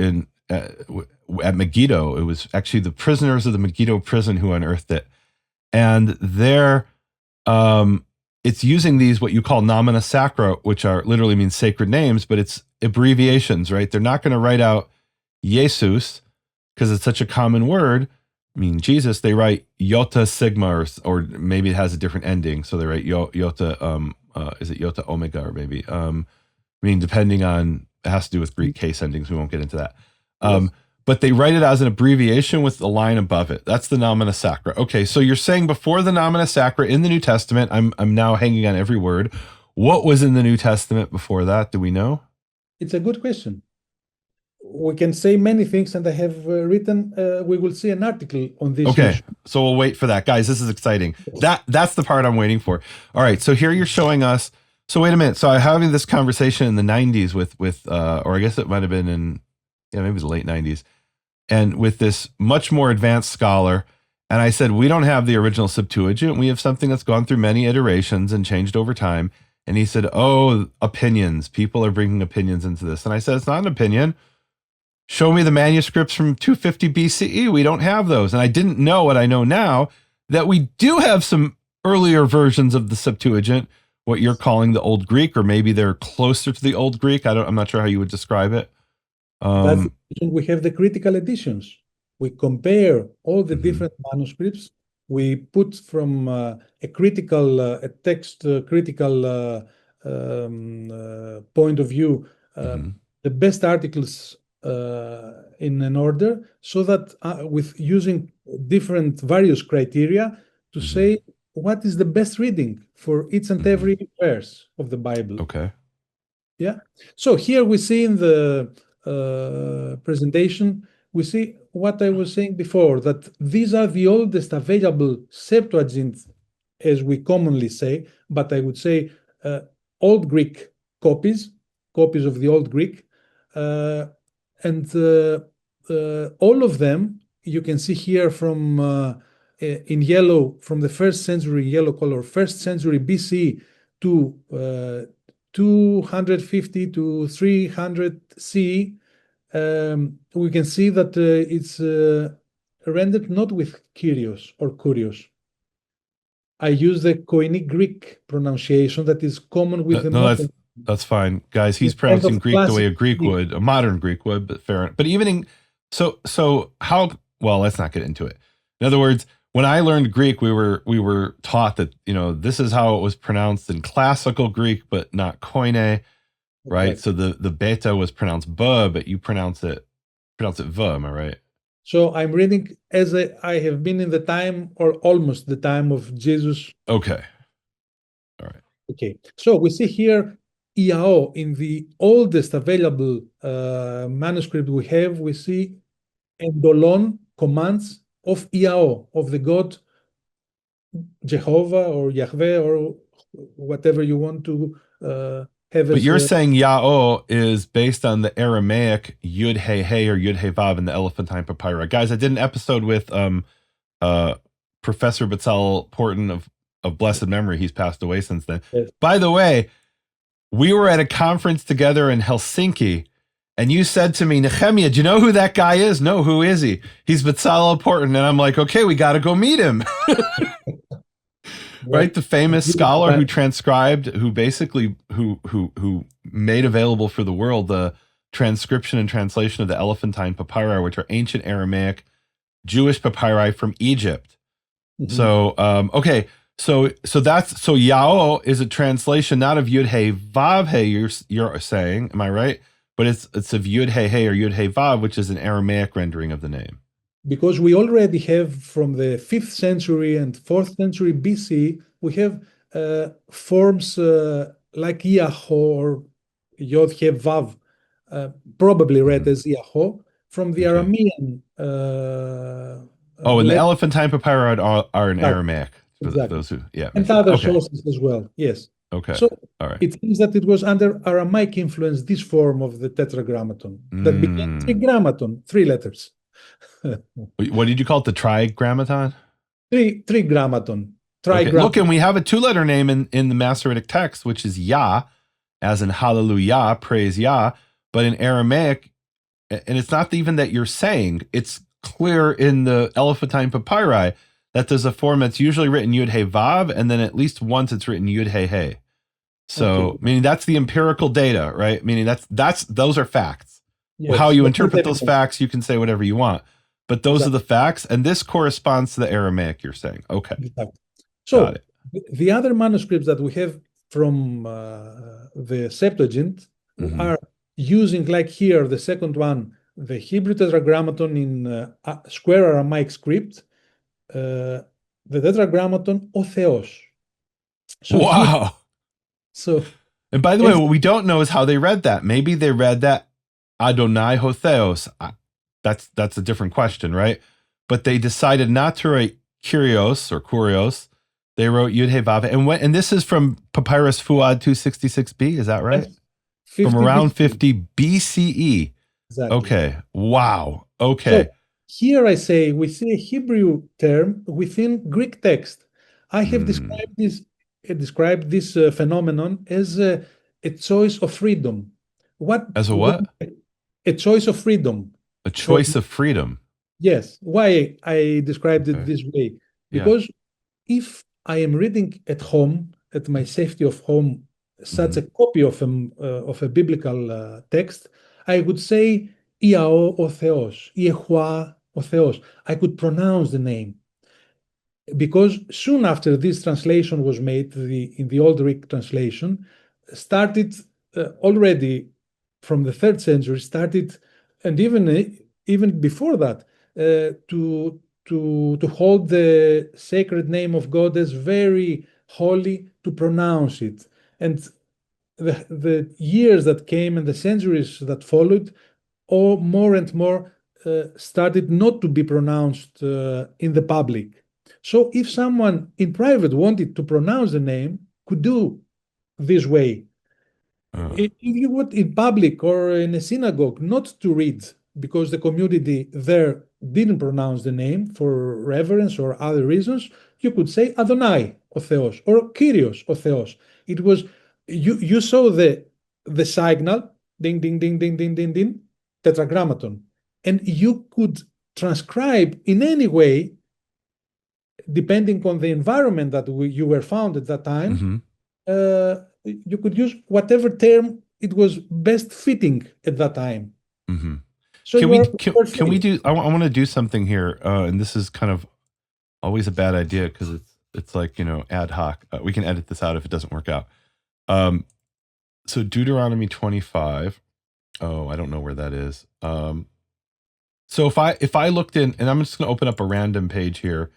at Megiddo. It was actually the prisoners of the Megiddo prison who unearthed it. And there, it's using these, what you call nomina sacra, which are literally means sacred names, but it's abbreviations, right? They're not going to write out Jesus because it's such a common word. I mean, Jesus, they write Iota Sigma, or maybe it has a different ending. So they write Iota, is it Iota Omega, or maybe, I mean, depending on, it has to do with Greek case endings. We won't get into that. Yes. But they write it as an abbreviation with the line above it. That's the nomina sacra. Okay, so you're saying before the nomina sacra in the New Testament, I'm now hanging on every word. What was in the New Testament before that? Do we know? It's a good question. We can say many things, and I have written, we will see an article on this Okay, issue. so we'll wait for that. Guys, this is exciting. That's the part I'm waiting for. All right, so here you're showing us. So wait a minute. So I'm having this conversation in the 90s with or I guess it might have been in, maybe it was the late 90s. And with this much more advanced scholar, and I said, we don't have the original Septuagint. We have something that's gone through many iterations and changed over time. And he said, oh, opinions. People are bringing opinions into this. And I said, it's not an opinion. Show me the manuscripts from 250 BCE. We don't have those. And I didn't know what I know now, that we do have some earlier versions of the Septuagint, what you're calling the Old Greek, or maybe they're closer to the Old Greek. I'm not sure how you would describe it. We have the critical editions. We compare all the different manuscripts. We put from a critical, a text critical point of view, the best articles in an order, so that with using different various criteria to say what is the best reading for each and every verse of the Bible. Okay. Yeah. So here we see in the presentation, we see what I was saying before, that these are the oldest available Septuagint, as we commonly say, but I would say Old Greek copies of the Old Greek. And all of them, you can see here from in yellow, from the 1st century, yellow color, 1st century BC to 250 to 300 CE, we can see that it's rendered not with Curios or Curios. I use the Koine Greek pronunciation that is common with the modern. That's fine, guys. He's pronouncing Greek the way a Greek would, a modern Greek would, but fair. But even in, so how? Well, let's not get into it. In other words, when I learned Greek, we were taught that this is how it was pronounced in classical Greek, but not Koine, right? Okay. So the beta was pronounced b, but you pronounce it v. Am I right? So I'm reading as I have been in the time, or almost the time, of Jesus. Okay. All right. Okay. So we see here Iao in the oldest available manuscript we have. We see endolon, commands of Iao, of the god Jehovah or Yahweh, or whatever you want to have. But you're saying Yao is based on the Aramaic Yud He He or Yud He Vav in the Elephantine Papyri. Guys, I did an episode with Professor Batzal Porton of blessed memory. He's passed away since then. Yes. By the way, we were at a conference together in Helsinki, and you said to me, Nehemia, do you know who that guy is? No, who is he? He's Batzal Porton. And I'm like, okay, we got to go meet him. Right? The famous scholar who transcribed, who basically, who made available for the world the transcription and translation of the Elephantine Papyri, which are ancient Aramaic Jewish papyri from Egypt. So, okay. So Yao is a translation not of Yud He Vav He, you're saying, am I right? But it's of Yud He He or Yud He Vav, which is an Aramaic rendering of the name. Because we already have from the 5th century and 4th century BC, we have forms like Yaho or Yod He Vav, probably read as Yaho, from the Aramean. And the Elephantine Papyri are in Aramaic. Exactly. Those who, and other sources as well. Yes. Okay. So all right. It seems that it was under Aramaic influence, this form of the Tetragrammaton that became Tetragrammaton, 3 letters. What did you call it? The Trigammaton? Trigrammaton. Okay. Look, and Trigrammaton. we have a two-letter name in the Masoretic text, which is Yah, as in hallelujah, praise Yah. But in Aramaic, and it's not even that you're saying, it's clear in the Elephantine papyri that there's a form that's usually written Yud He Vav, and then at least once it's written Yud He He. So, Okay. meaning that's the empirical data, right? Meaning those are facts. Yes, How you that is interpret those evidence. facts, you can say whatever you want, but those are Exactly. the facts, and this corresponds to the Aramaic you're saying. Okay, Exactly. got So it. the other manuscripts that we have from the Septuagint Hmm. are using, like here, the second one, the Hebrew Tetragrammaton in square Aramaic script, the Tetragrammaton O Theos. So here, Wow. so And by the way, as what we don't know is how they read that. Maybe they read that Adonai Hotheos. That's a different question, right? But they decided not to write Curios or Curios. They wrote Yud He Vav. And this is from Papyrus Fuad 266b, is that right? yes, From 50 around BC. 50 BCE. Exactly. Okay. Wow. Okay. So here I say we see a Hebrew term within Greek text. I have Hmm. described this phenomenon as a choice of freedom. As a What what? a choice of freedom A for choice of freedom. yes. Why I described it Okay. this way? Yeah. Because if I am reading at home, at my safety of home, such Hmm. a copy of a biblical text, I would say Iao o Theos, Iehua o Theos. I could pronounce the name because soon after this translation was made, in the old Greek translation, started already from the third century, started, and even before that, to hold the sacred name of God as very holy, to pronounce it. And the years that came and the centuries that followed, or more and more started not to be pronounced in the public. So if someone in private wanted to pronounce the name, could do this way. Uh, If you would in public or in a synagogue not to read because the community there didn't pronounce the name for reverence or other reasons, you could say Adonai o Theos or Kyrios o Theos. It was you saw the signal ding ding ding ding ding ding ding tetragrammaton, and you could transcribe in any way depending on the environment that you were found at that time. mhm. You could use whatever term it was best fitting at that time. Hmm. So you are Can we free. do? I want to do something here, and this is kind of always a bad idea because it's like ad hoc. We can edit this out if it doesn't work out. Um, so Deuteronomy 25. Oh, I don't know where that is. So if I looked in, and I'm just going to open up a random page here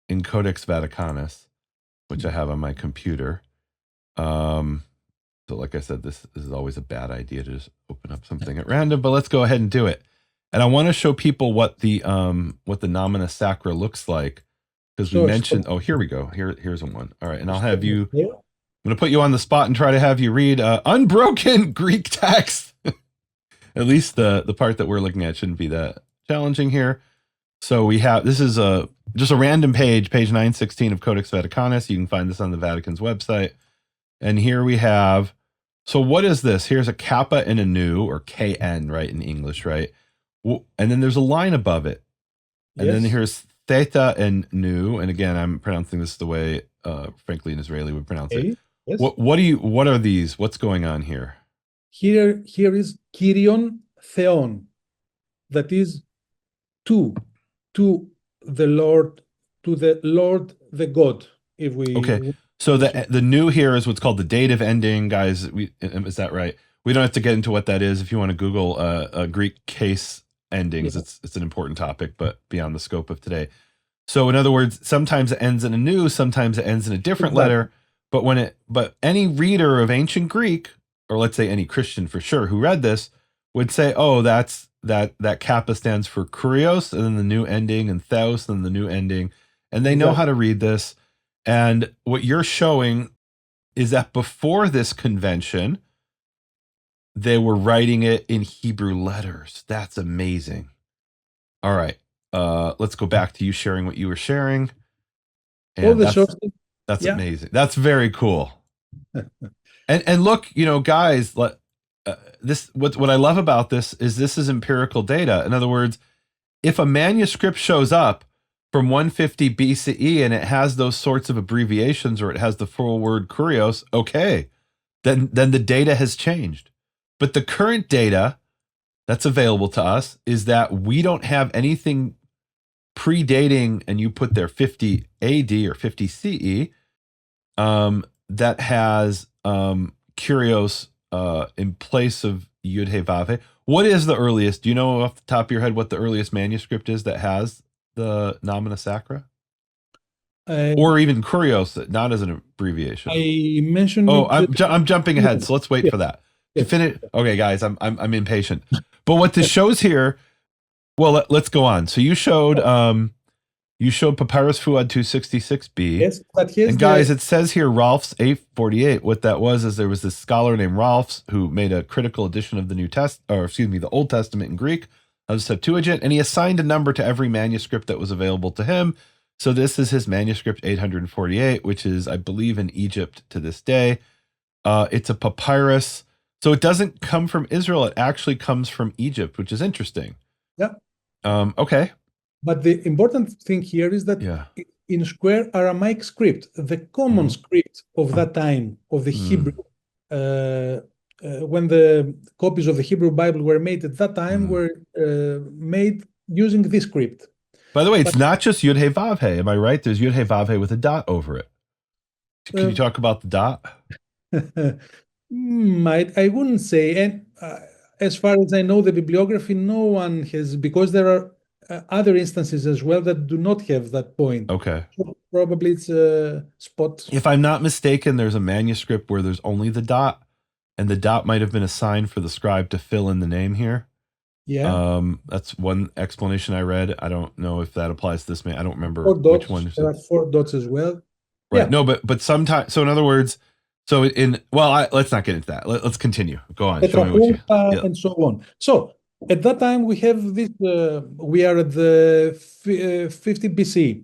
in Codex Vaticanus, which I have on my computer. So like I said, this is always a bad idea to just open up something at random, but let's go ahead and do it. And I want to show people what the nomina sacra looks like because we So mentioned. stop, Oh, here we go. Here's one. All right, and I'll stop have you. there. I'm going to put you on the spot and try to have you read unbroken Greek text. At least the part that we're looking at shouldn't be that challenging here. So we have this is just a random page 916 of Codex Vaticanus. You can find this on the Vatican's website. And here we have, so what is this? Here's a kappa and a nu, or KN, right, in English, right? And then there's a line above it. And then Yes. here's theta and nu. And again, I'm pronouncing this the way, frankly, an Israeli would pronounce it. Okay. Yes. What are these? What's going on here? Here is Kyrion Theon. That is to to the Lord, the God. If Okay. we So this one. the new here is what's called the dative ending, guys. Is that right? We don't have to get into what that is. If you want to Google Greek case endings, Yeah. it's an important topic, but beyond the scope of today. So in other words, sometimes it ends in a new, sometimes it ends in a different Exactly. letter. But any reader of ancient Greek, or let's say any Christian for sure who read this, would say, oh, that kappa stands for kurios, and then the new ending, and theos, and the new ending, and they know how Exactly. to read this. And what you're showing is that before this convention, they were writing it in Hebrew letters. That's amazing. All right. Let's go back to you sharing what you were sharing. All And the that's sources, that's yeah. amazing. That's very cool. And look, guys, this what I love about this is empirical data. In other words, if a manuscript shows up from 150 BCE and it has those sorts of abbreviations or it has the full word Curios, okay, then the data has changed. But the current data that's available to us is that we don't have anything predating, and you put there 50 AD or 50 CE, that has Curios in place of Yud He Vav He. What is the earliest? Do you know off the top of your head what the earliest manuscript is that has the nomina sacra? Or even Curios, not as an abbreviation. I mentioned Oh, it. I'm jumping ahead, so let's wait Yeah, for that. To yeah. finish, okay, guys, I'm impatient. But what this shows here, well, let's go on. So you showed Papyrus Fuad 266b. Yes, but here's And guys, it says here Rolf's 848. What that was is there was this scholar named Rolf's who made a critical edition of the Old Testament in Greek of Septuagint, and he assigned a number to every manuscript that was available to him. So this is his manuscript 848, which is, I believe, in Egypt to this day. It's a papyrus. So it doesn't come from Israel. It actually comes from Egypt, which is interesting. Yeah. Okay. But the important thing here is that Yeah. in square Aramaic script, the common script of that time, of the Hebrew, when the copies of the Hebrew Bible were made at that time, were made using this script. By the way, it's not just Yud He Vav He. Am I right? There's Yud He Vav He with a dot over it. Can you talk about the dot? I wouldn't say. And as far as I know, the bibliography, no one has, because there are other instances as well that do not have that point. Okay. So probably it's a spot. If I'm not mistaken, there's a manuscript where there's only the dot, and the dot might have been assigned for the scribe to fill in the name here. Yeah. That's one explanation I read. I don't know if that applies to this man. I don't remember Which one. There are 4 dots as well. Right. Yeah. No, but sometimes. So in other words, let's not get into that. Let's continue. Go on. Show me what you. Yeah. And so on. So at that time we have this. We are at the 50 BC.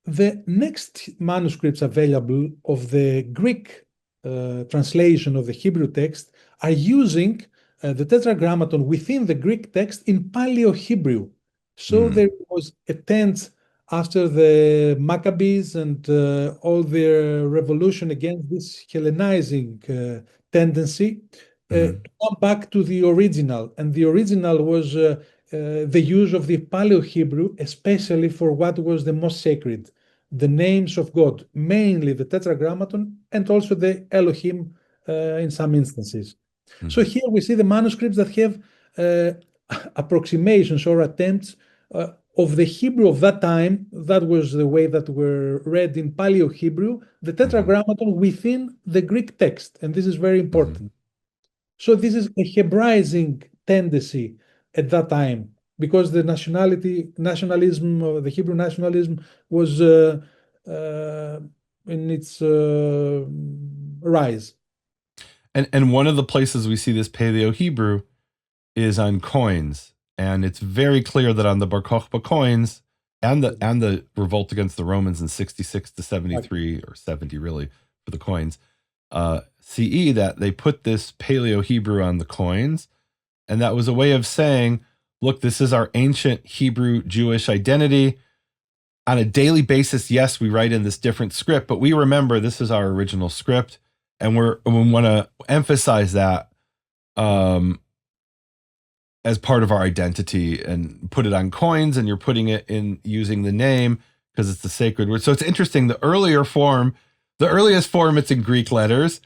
The next manuscripts available of the Greek translation of the Hebrew text are using the Tetragrammaton within the Greek text in Paleo-Hebrew. So there was a tenth after the Maccabees and all their revolution against this Hellenizing tendency to come back to the original. And the original was the use of the Paleo-Hebrew, especially for what was the most sacred, the names of God, mainly the Tetragrammaton and also the Elohim in some instances. So here we see the manuscripts that have approximations or attempts of the Hebrew of that time. That was the way that were read in Paleo-Hebrew, the Tetragrammaton within the Greek text. And this is very important. So this is a Hebraizing tendency at that time, because the nationalism, the Hebrew nationalism was in its rise. And one of the places we see this Paleo Hebrew is on coins, and it's very clear that on the Bar Kokhba coins and the revolt against the Romans in 66 to 73 or 70 really for the coins, CE, that they put this Paleo Hebrew on the coins, and that was a way of saying, look, this is our ancient Hebrew Jewish identity. On a daily basis, yes, we write in this different script, but we remember this is our original script, and we want to emphasize that as part of our identity and put it on coins, and you're putting it in using the name because it's the sacred word. So it's interesting. The earliest form, it's in Greek letters,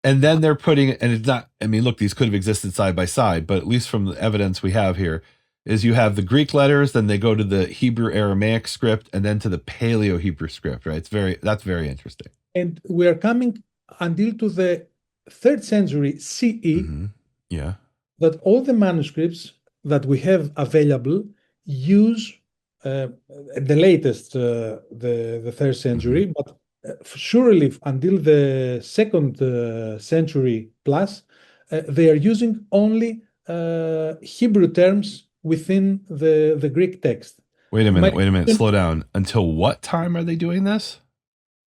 and then they're putting it, and it's not, I mean, look, these could have existed side by side, but at least from the evidence we have here, is you have the Greek letters, then they go to the Hebrew Aramaic script, and then to the Paleo Hebrew script, right? That's very interesting. And we are coming until to the 3rd century CE, yeah, that all the manuscripts that we have available use the latest, the 3rd century, but surely until the 2nd century plus, they are using only Hebrew terms within the Greek text. Wait a minute, slow down. Until what time are they doing this?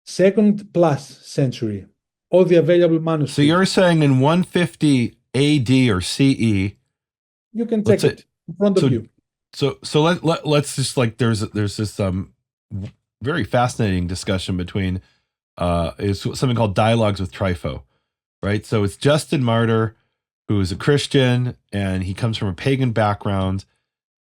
2nd plus century. All the available manuscripts. So you're saying in 150 AD or CE, you can check it in front of you. So let's just like there's this very fascinating discussion between is something called Dialogues with Trypho, right? So it's Justin Martyr, who is a Christian, and he comes from a pagan background,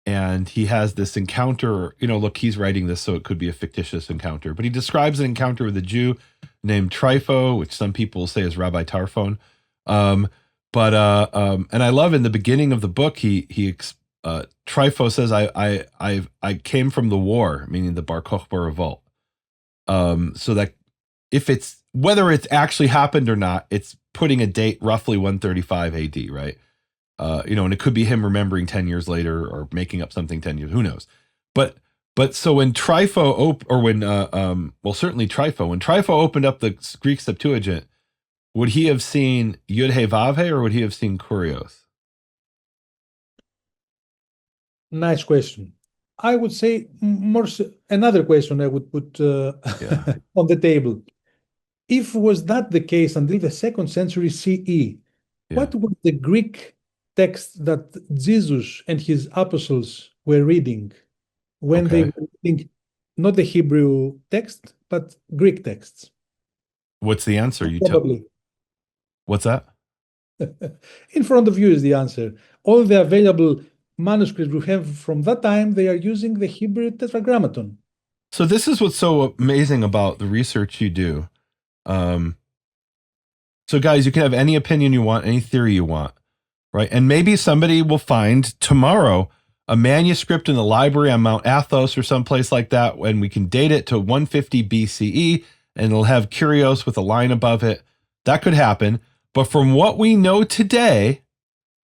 and he has this encounter. Look, he's writing this, so it could be a fictitious encounter, but he describes an encounter with a Jew named Trypho, which some people say is Rabbi Tarfon. And I love in the beginning of the book, Trypho says, I came from the war, meaning the Bar Kokhba revolt. So that whether it's actually happened or not, it's putting a date roughly 135 AD, right? And it could be him remembering 10 years later or making up something 10 years, who knows? But so when Trypho, certainly Trypho, when Trypho opened up the Greek Septuagint, would he have seen Yud-He-Vav-He or would he have seen Curios? Nice question. I would say another question I would put on the table. If was that the case until the 2nd century CE, what was the Greek text that Jesus and his apostles were reading when they were reading not the Hebrew text, but Greek texts? What's the answer? Probably. What's that? In front of you is the answer. All the available manuscripts we have from that time, they are using the Hebrew Tetragrammaton. So this is what's so amazing about the research you do. So guys, you can have any opinion you want, any theory you want, right? And maybe somebody will find tomorrow a manuscript in the library on Mount Athos or someplace like that, when we can date it to 150 BCE, and it'll have Curios with a line above it. That could happen. But from what we know today,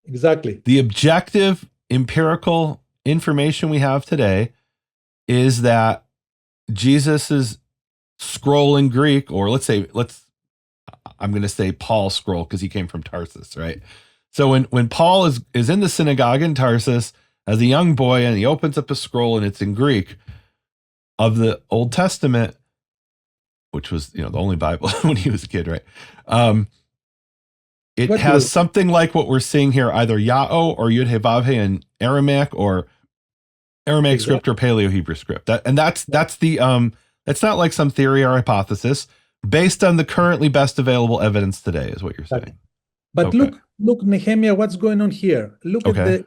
exactly, the objective empirical information we have today is that Jesus's scroll in Greek, or I'm going to say Paul's scroll because he came from Tarsus, right? So when Paul is in the synagogue in Tarsus as a young boy, and he opens up a scroll and it's in Greek of the Old Testament, which was, the only Bible when he was a kid, right? It has something like what we're seeing here, either Ya'o or Yud-He-Vav-He in Aramaic, or Aramaic script or Paleo-Hebrew script. That's not like some theory or hypothesis based on the currently best available evidence today, is what you're saying. But look, Nehemia, what's going on here? Look at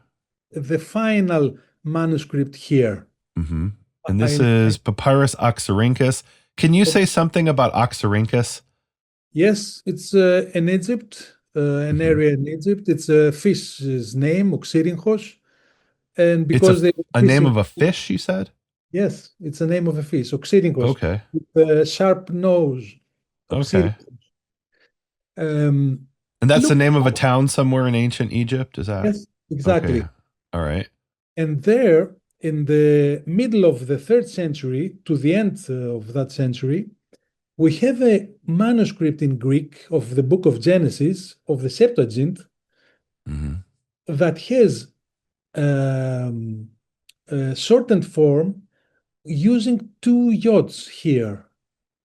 the final manuscript here. Mm-hmm. And this is Papyrus Oxyrhynchus. Can you say something about Oxyrhynchus? Yes, it's in Egypt, an area in Egypt. It's a fish's name, Oxyrhynchos. And because it's a name of a fish, you said? Yes, it's a name of a fish, Oxyrhynchos. Okay. With a sharp nose. Okay. And that's the name of a town somewhere in ancient Egypt, is that? Yes, exactly. Okay. All right. And there, in the middle of the 3rd century to the end of that century, we have a manuscript in Greek of the book of Genesis, of the Septuagint, that has a shortened form using 2 yods here.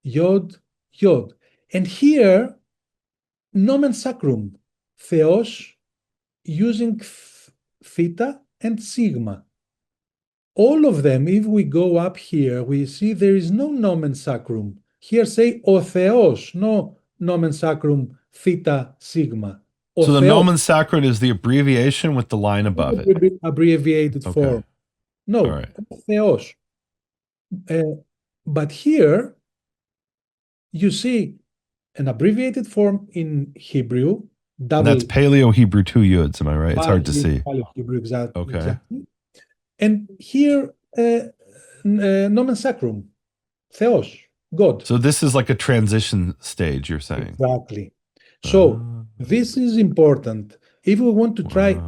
Yod, yod. And here, nomen sacrum, theos, using theta and sigma. All of them, if we go up here, we see there is no nomen sacrum. Here say o theos, no nomen sacrum theta sigma. O so the theos, nomen sacrum is the abbreviation with the line above it. Abbreviated form. No, right. O theos. But here, you see an abbreviated form in Hebrew. And that's Paleo-Hebrew 2 yods, am I right? It's hard to see. Paleo-Hebrew, exactly. Okay. Exactly. And here, nomen sacrum, theos, God. So this is like a transition stage, you're saying? Exactly. So this is important. If we want to try,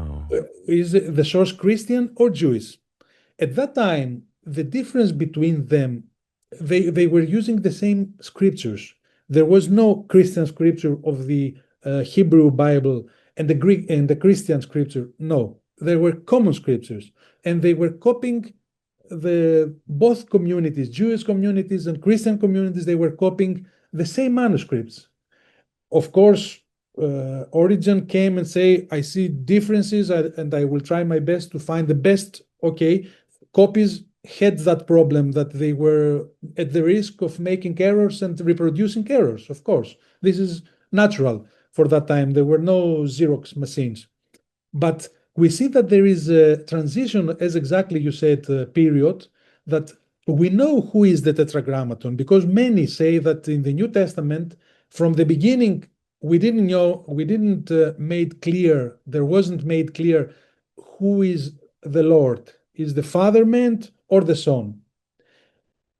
is the source Christian or Jewish? At that time, the difference between them, they were using the same scriptures. There was no Christian scripture of the Hebrew Bible and the Greek and the Christian scripture. No, there were common scriptures, and they were copying the both communities, Jewish communities and Christian communities, they were copying the same manuscripts. Of course, Origen came and say, I see differences, and I will try my best to find the best. Okay, copies had that problem that they were at the risk of making errors and reproducing errors. Of course, this is natural for that time. There were no Xerox machines. But we see that there is a transition, as exactly you said, period, that we know who is the Tetragrammaton, because many say that in the New Testament, from the beginning, we didn't know, we didn't made clear, there wasn't made clear who is the Lord. Is the Father meant or the Son?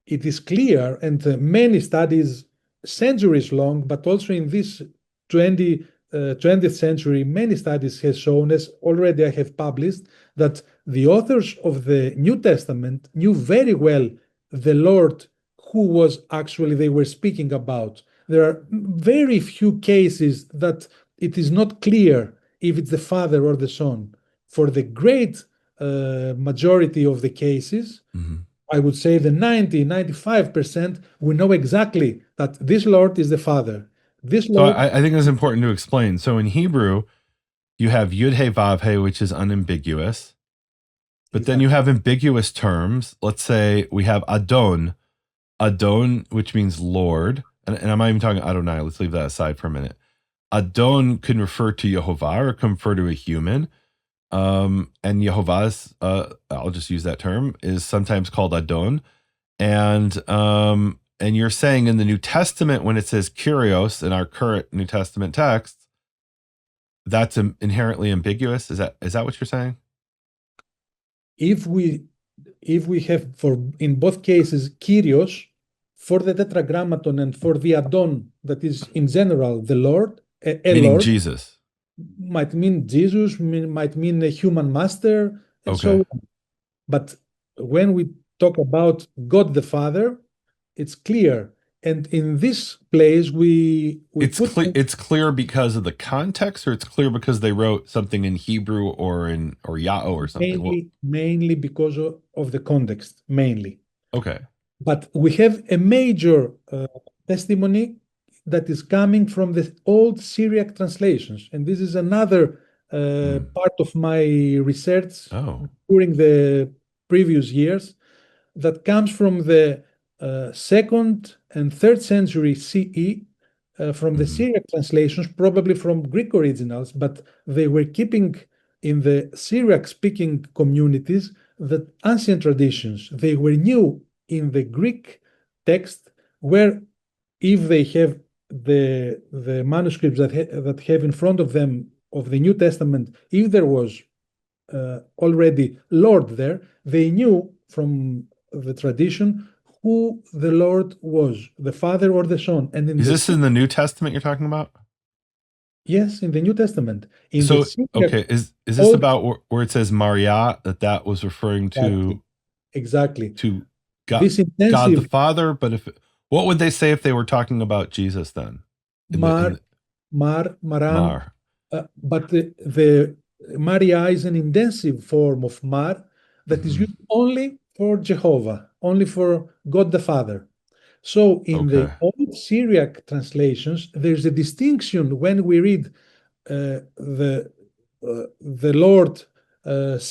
It is clear, and many studies, centuries long, but also in this 20th century, many studies has shown, as already I have published, that the authors of the New Testament knew very well the Lord who was actually they were speaking about. There are very few cases that it is not clear if it's the Father or the Son. For the great majority of the cases, I would say the 95%, we know exactly that this Lord is the Father. This So Lord, I think it's important to explain. So in Hebrew, you have Yud He Vav He, which is unambiguous. But then you have ambiguous terms. Let's say we have Adon, which means Lord. And I'm not even talking Adonai. Let's leave that aside for a minute. Adon can refer to Yehovah or can refer to a human. And Yehovah's, I'll just use that term, is sometimes called Adon. And you're saying in the New Testament, when it says Curios in our current New Testament text, that's inherently ambiguous. Is that what you're saying? if we have for in both cases Kyrios for the Tetragrammaton and for the Adon, that is in general the Lord, a Meaning Lord, Jesus. might mean Jesus, might mean a human master, and Okay. so on. But when we talk about God the Father, it's clear. And in this place, we put It's clear because of the context, or it's clear because they wrote something in Hebrew or Yao or something. mainly because of the context, mainly. Okay. But we have a major testimony that is coming from the old Syriac translations. And this is another part of my research Oh. during the previous years that comes from the second and third century CE, from the Syriac translations, probably from Greek originals, but they were keeping in the Syriac speaking communities the ancient traditions. They were new in the Greek text, where if they have the manuscripts that have in front of them of the New Testament, if there was already Lord there, they knew from the tradition who the Lord was, the Father or the Son. And Is this in the New Testament you're talking about? Yes, in the New Testament. In the So, Syriac, okay, is this Old, about where it says Maria, that was referring exactly. to This God the intensive Father? But what would they say if they were talking about Jesus then? In Mar, Maran, Mar. but the Maria is an intensive form of Mar that is used only for Jehovah, only for God the Father. So in Okay. the old Syriac translations, there's a distinction when we read the Lord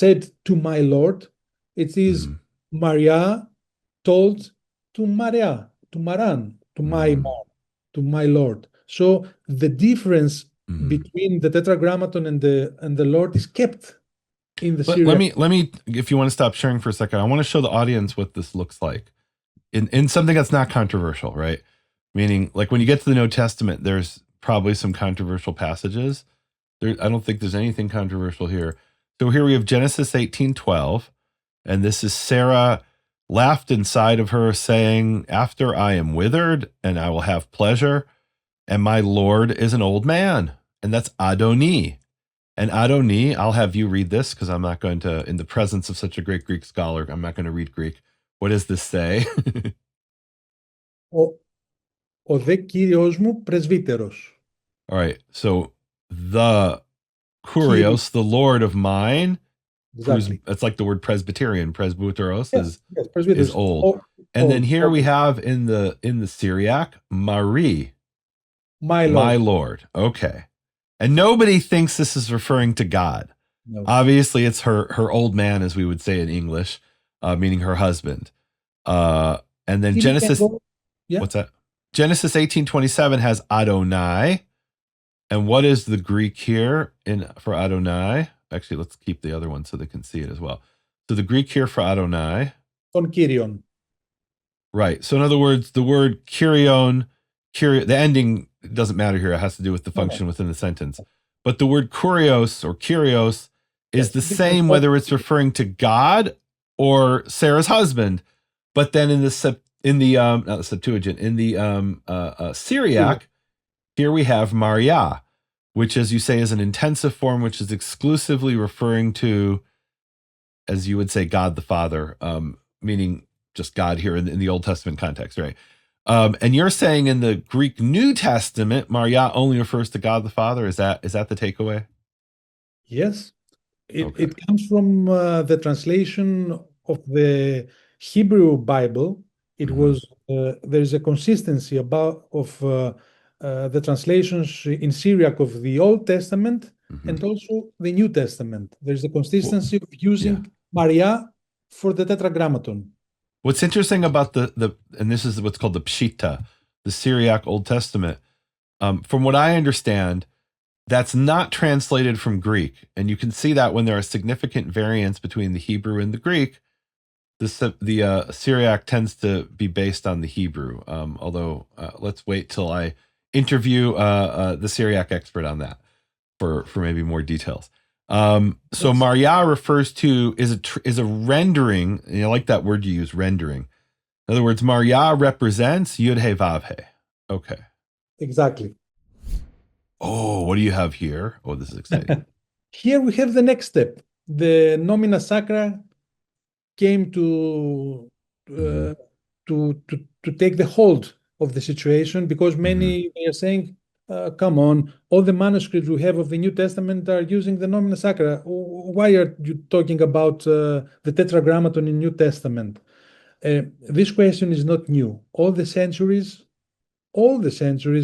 said to my Lord. It is Maria told to Maria, to Maran, to my Lord. So the difference between the Tetragrammaton and the Lord is kept in the Let Syriac. me, if you want to stop sharing for a second, I want to show the audience what this looks like in something that's not controversial, right? Meaning, like when you get to the New Testament, there's probably some controversial passages. I don't think there's anything controversial here. So here we have Genesis 18:12, and this is Sarah laughed inside of her, saying, "After I am withered, and I will have pleasure, and my Lord is an old man," and that's Adoni. And Adoni, I'll have you read this because I'm not going to, in the presence of such a great Greek scholar, I'm not going to read Greek. What does this say? Ο δε Κύριος μου πρεσβύτερος. All right. So the Κύριος. Curios, the Lord of mine, Exactly. It's like the word Presbyterian. Presbyteros Yes, presbyteros. is old. And then here we have in the Syriac, Marie, my Lord. my Lord. Okay. And nobody thinks this is referring to God. No. Obviously, it's her old man, as we would say in English, meaning her husband. And then Genesis, what's that? Genesis 18:27 has Adonai. And what is the Greek here for Adonai? Actually, let's keep the other one so they can see it as well. So the Greek here for Adonai. On Kyrion. Right. So in other words, the word Kyrion, the ending doesn't matter here. It has to do with the function within the sentence. But the word Curios or Curios is the same whether it's referring to God or Sarah's husband. But then in the not the Septuagint, in the Syriac, here we have Maria, which, as you say, is an intensive form, which is exclusively referring to, as you would say, God the Father, meaning just God here in the Old Testament context, right? And you're saying in the Greek New Testament, Maria only refers to God the Father. Is that the takeaway? Yes. It comes from the translation of the Hebrew Bible. It was there's a consistency of the translations in Syriac of the Old Testament and also the New Testament. There's a consistency of using Maria for the Tetragrammaton. What's interesting about and this is what's called the Pshita, the Syriac Old Testament, from what I understand, that's not translated from Greek. And you can see that when there are significant variants between the Hebrew and the Greek, the Syriac tends to be based on the Hebrew. Although let's wait till I interview the Syriac expert on that for maybe more details. So Maria refers to is a rendering. I like that word you use, rendering. In other words, Maria represents Yud-He-Vav-He. Okay. Exactly. Oh, what do you have here? Oh, this is exciting. Here we have the next step. The nomina sacra came to take the hold of the situation because many are saying, come on, all the manuscripts we have of the New Testament are using the nomina sacra. Why are you talking about the Tetragrammaton in New Testament? This question is not new. All the centuries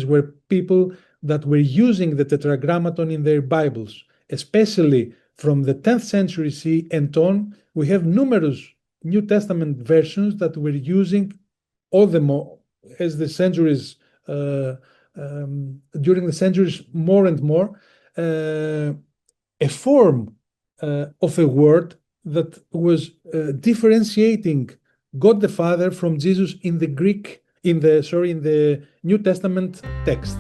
were people that were using the Tetragrammaton in their Bibles, especially from the 10th century CE and on. We have numerous New Testament versions that were using all the more as the centuries during the centuries more and more a form of a word that was differentiating God the Father from Jesus in the Greek in the New Testament text.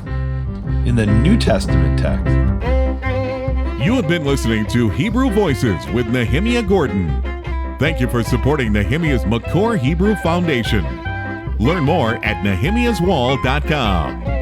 In the New Testament text. You have been listening to Hebrew Voices with Nehemia Gordon. Thank you for supporting Nehemia's Makor Hebrew Foundation. Learn more at nehemiaswall.com.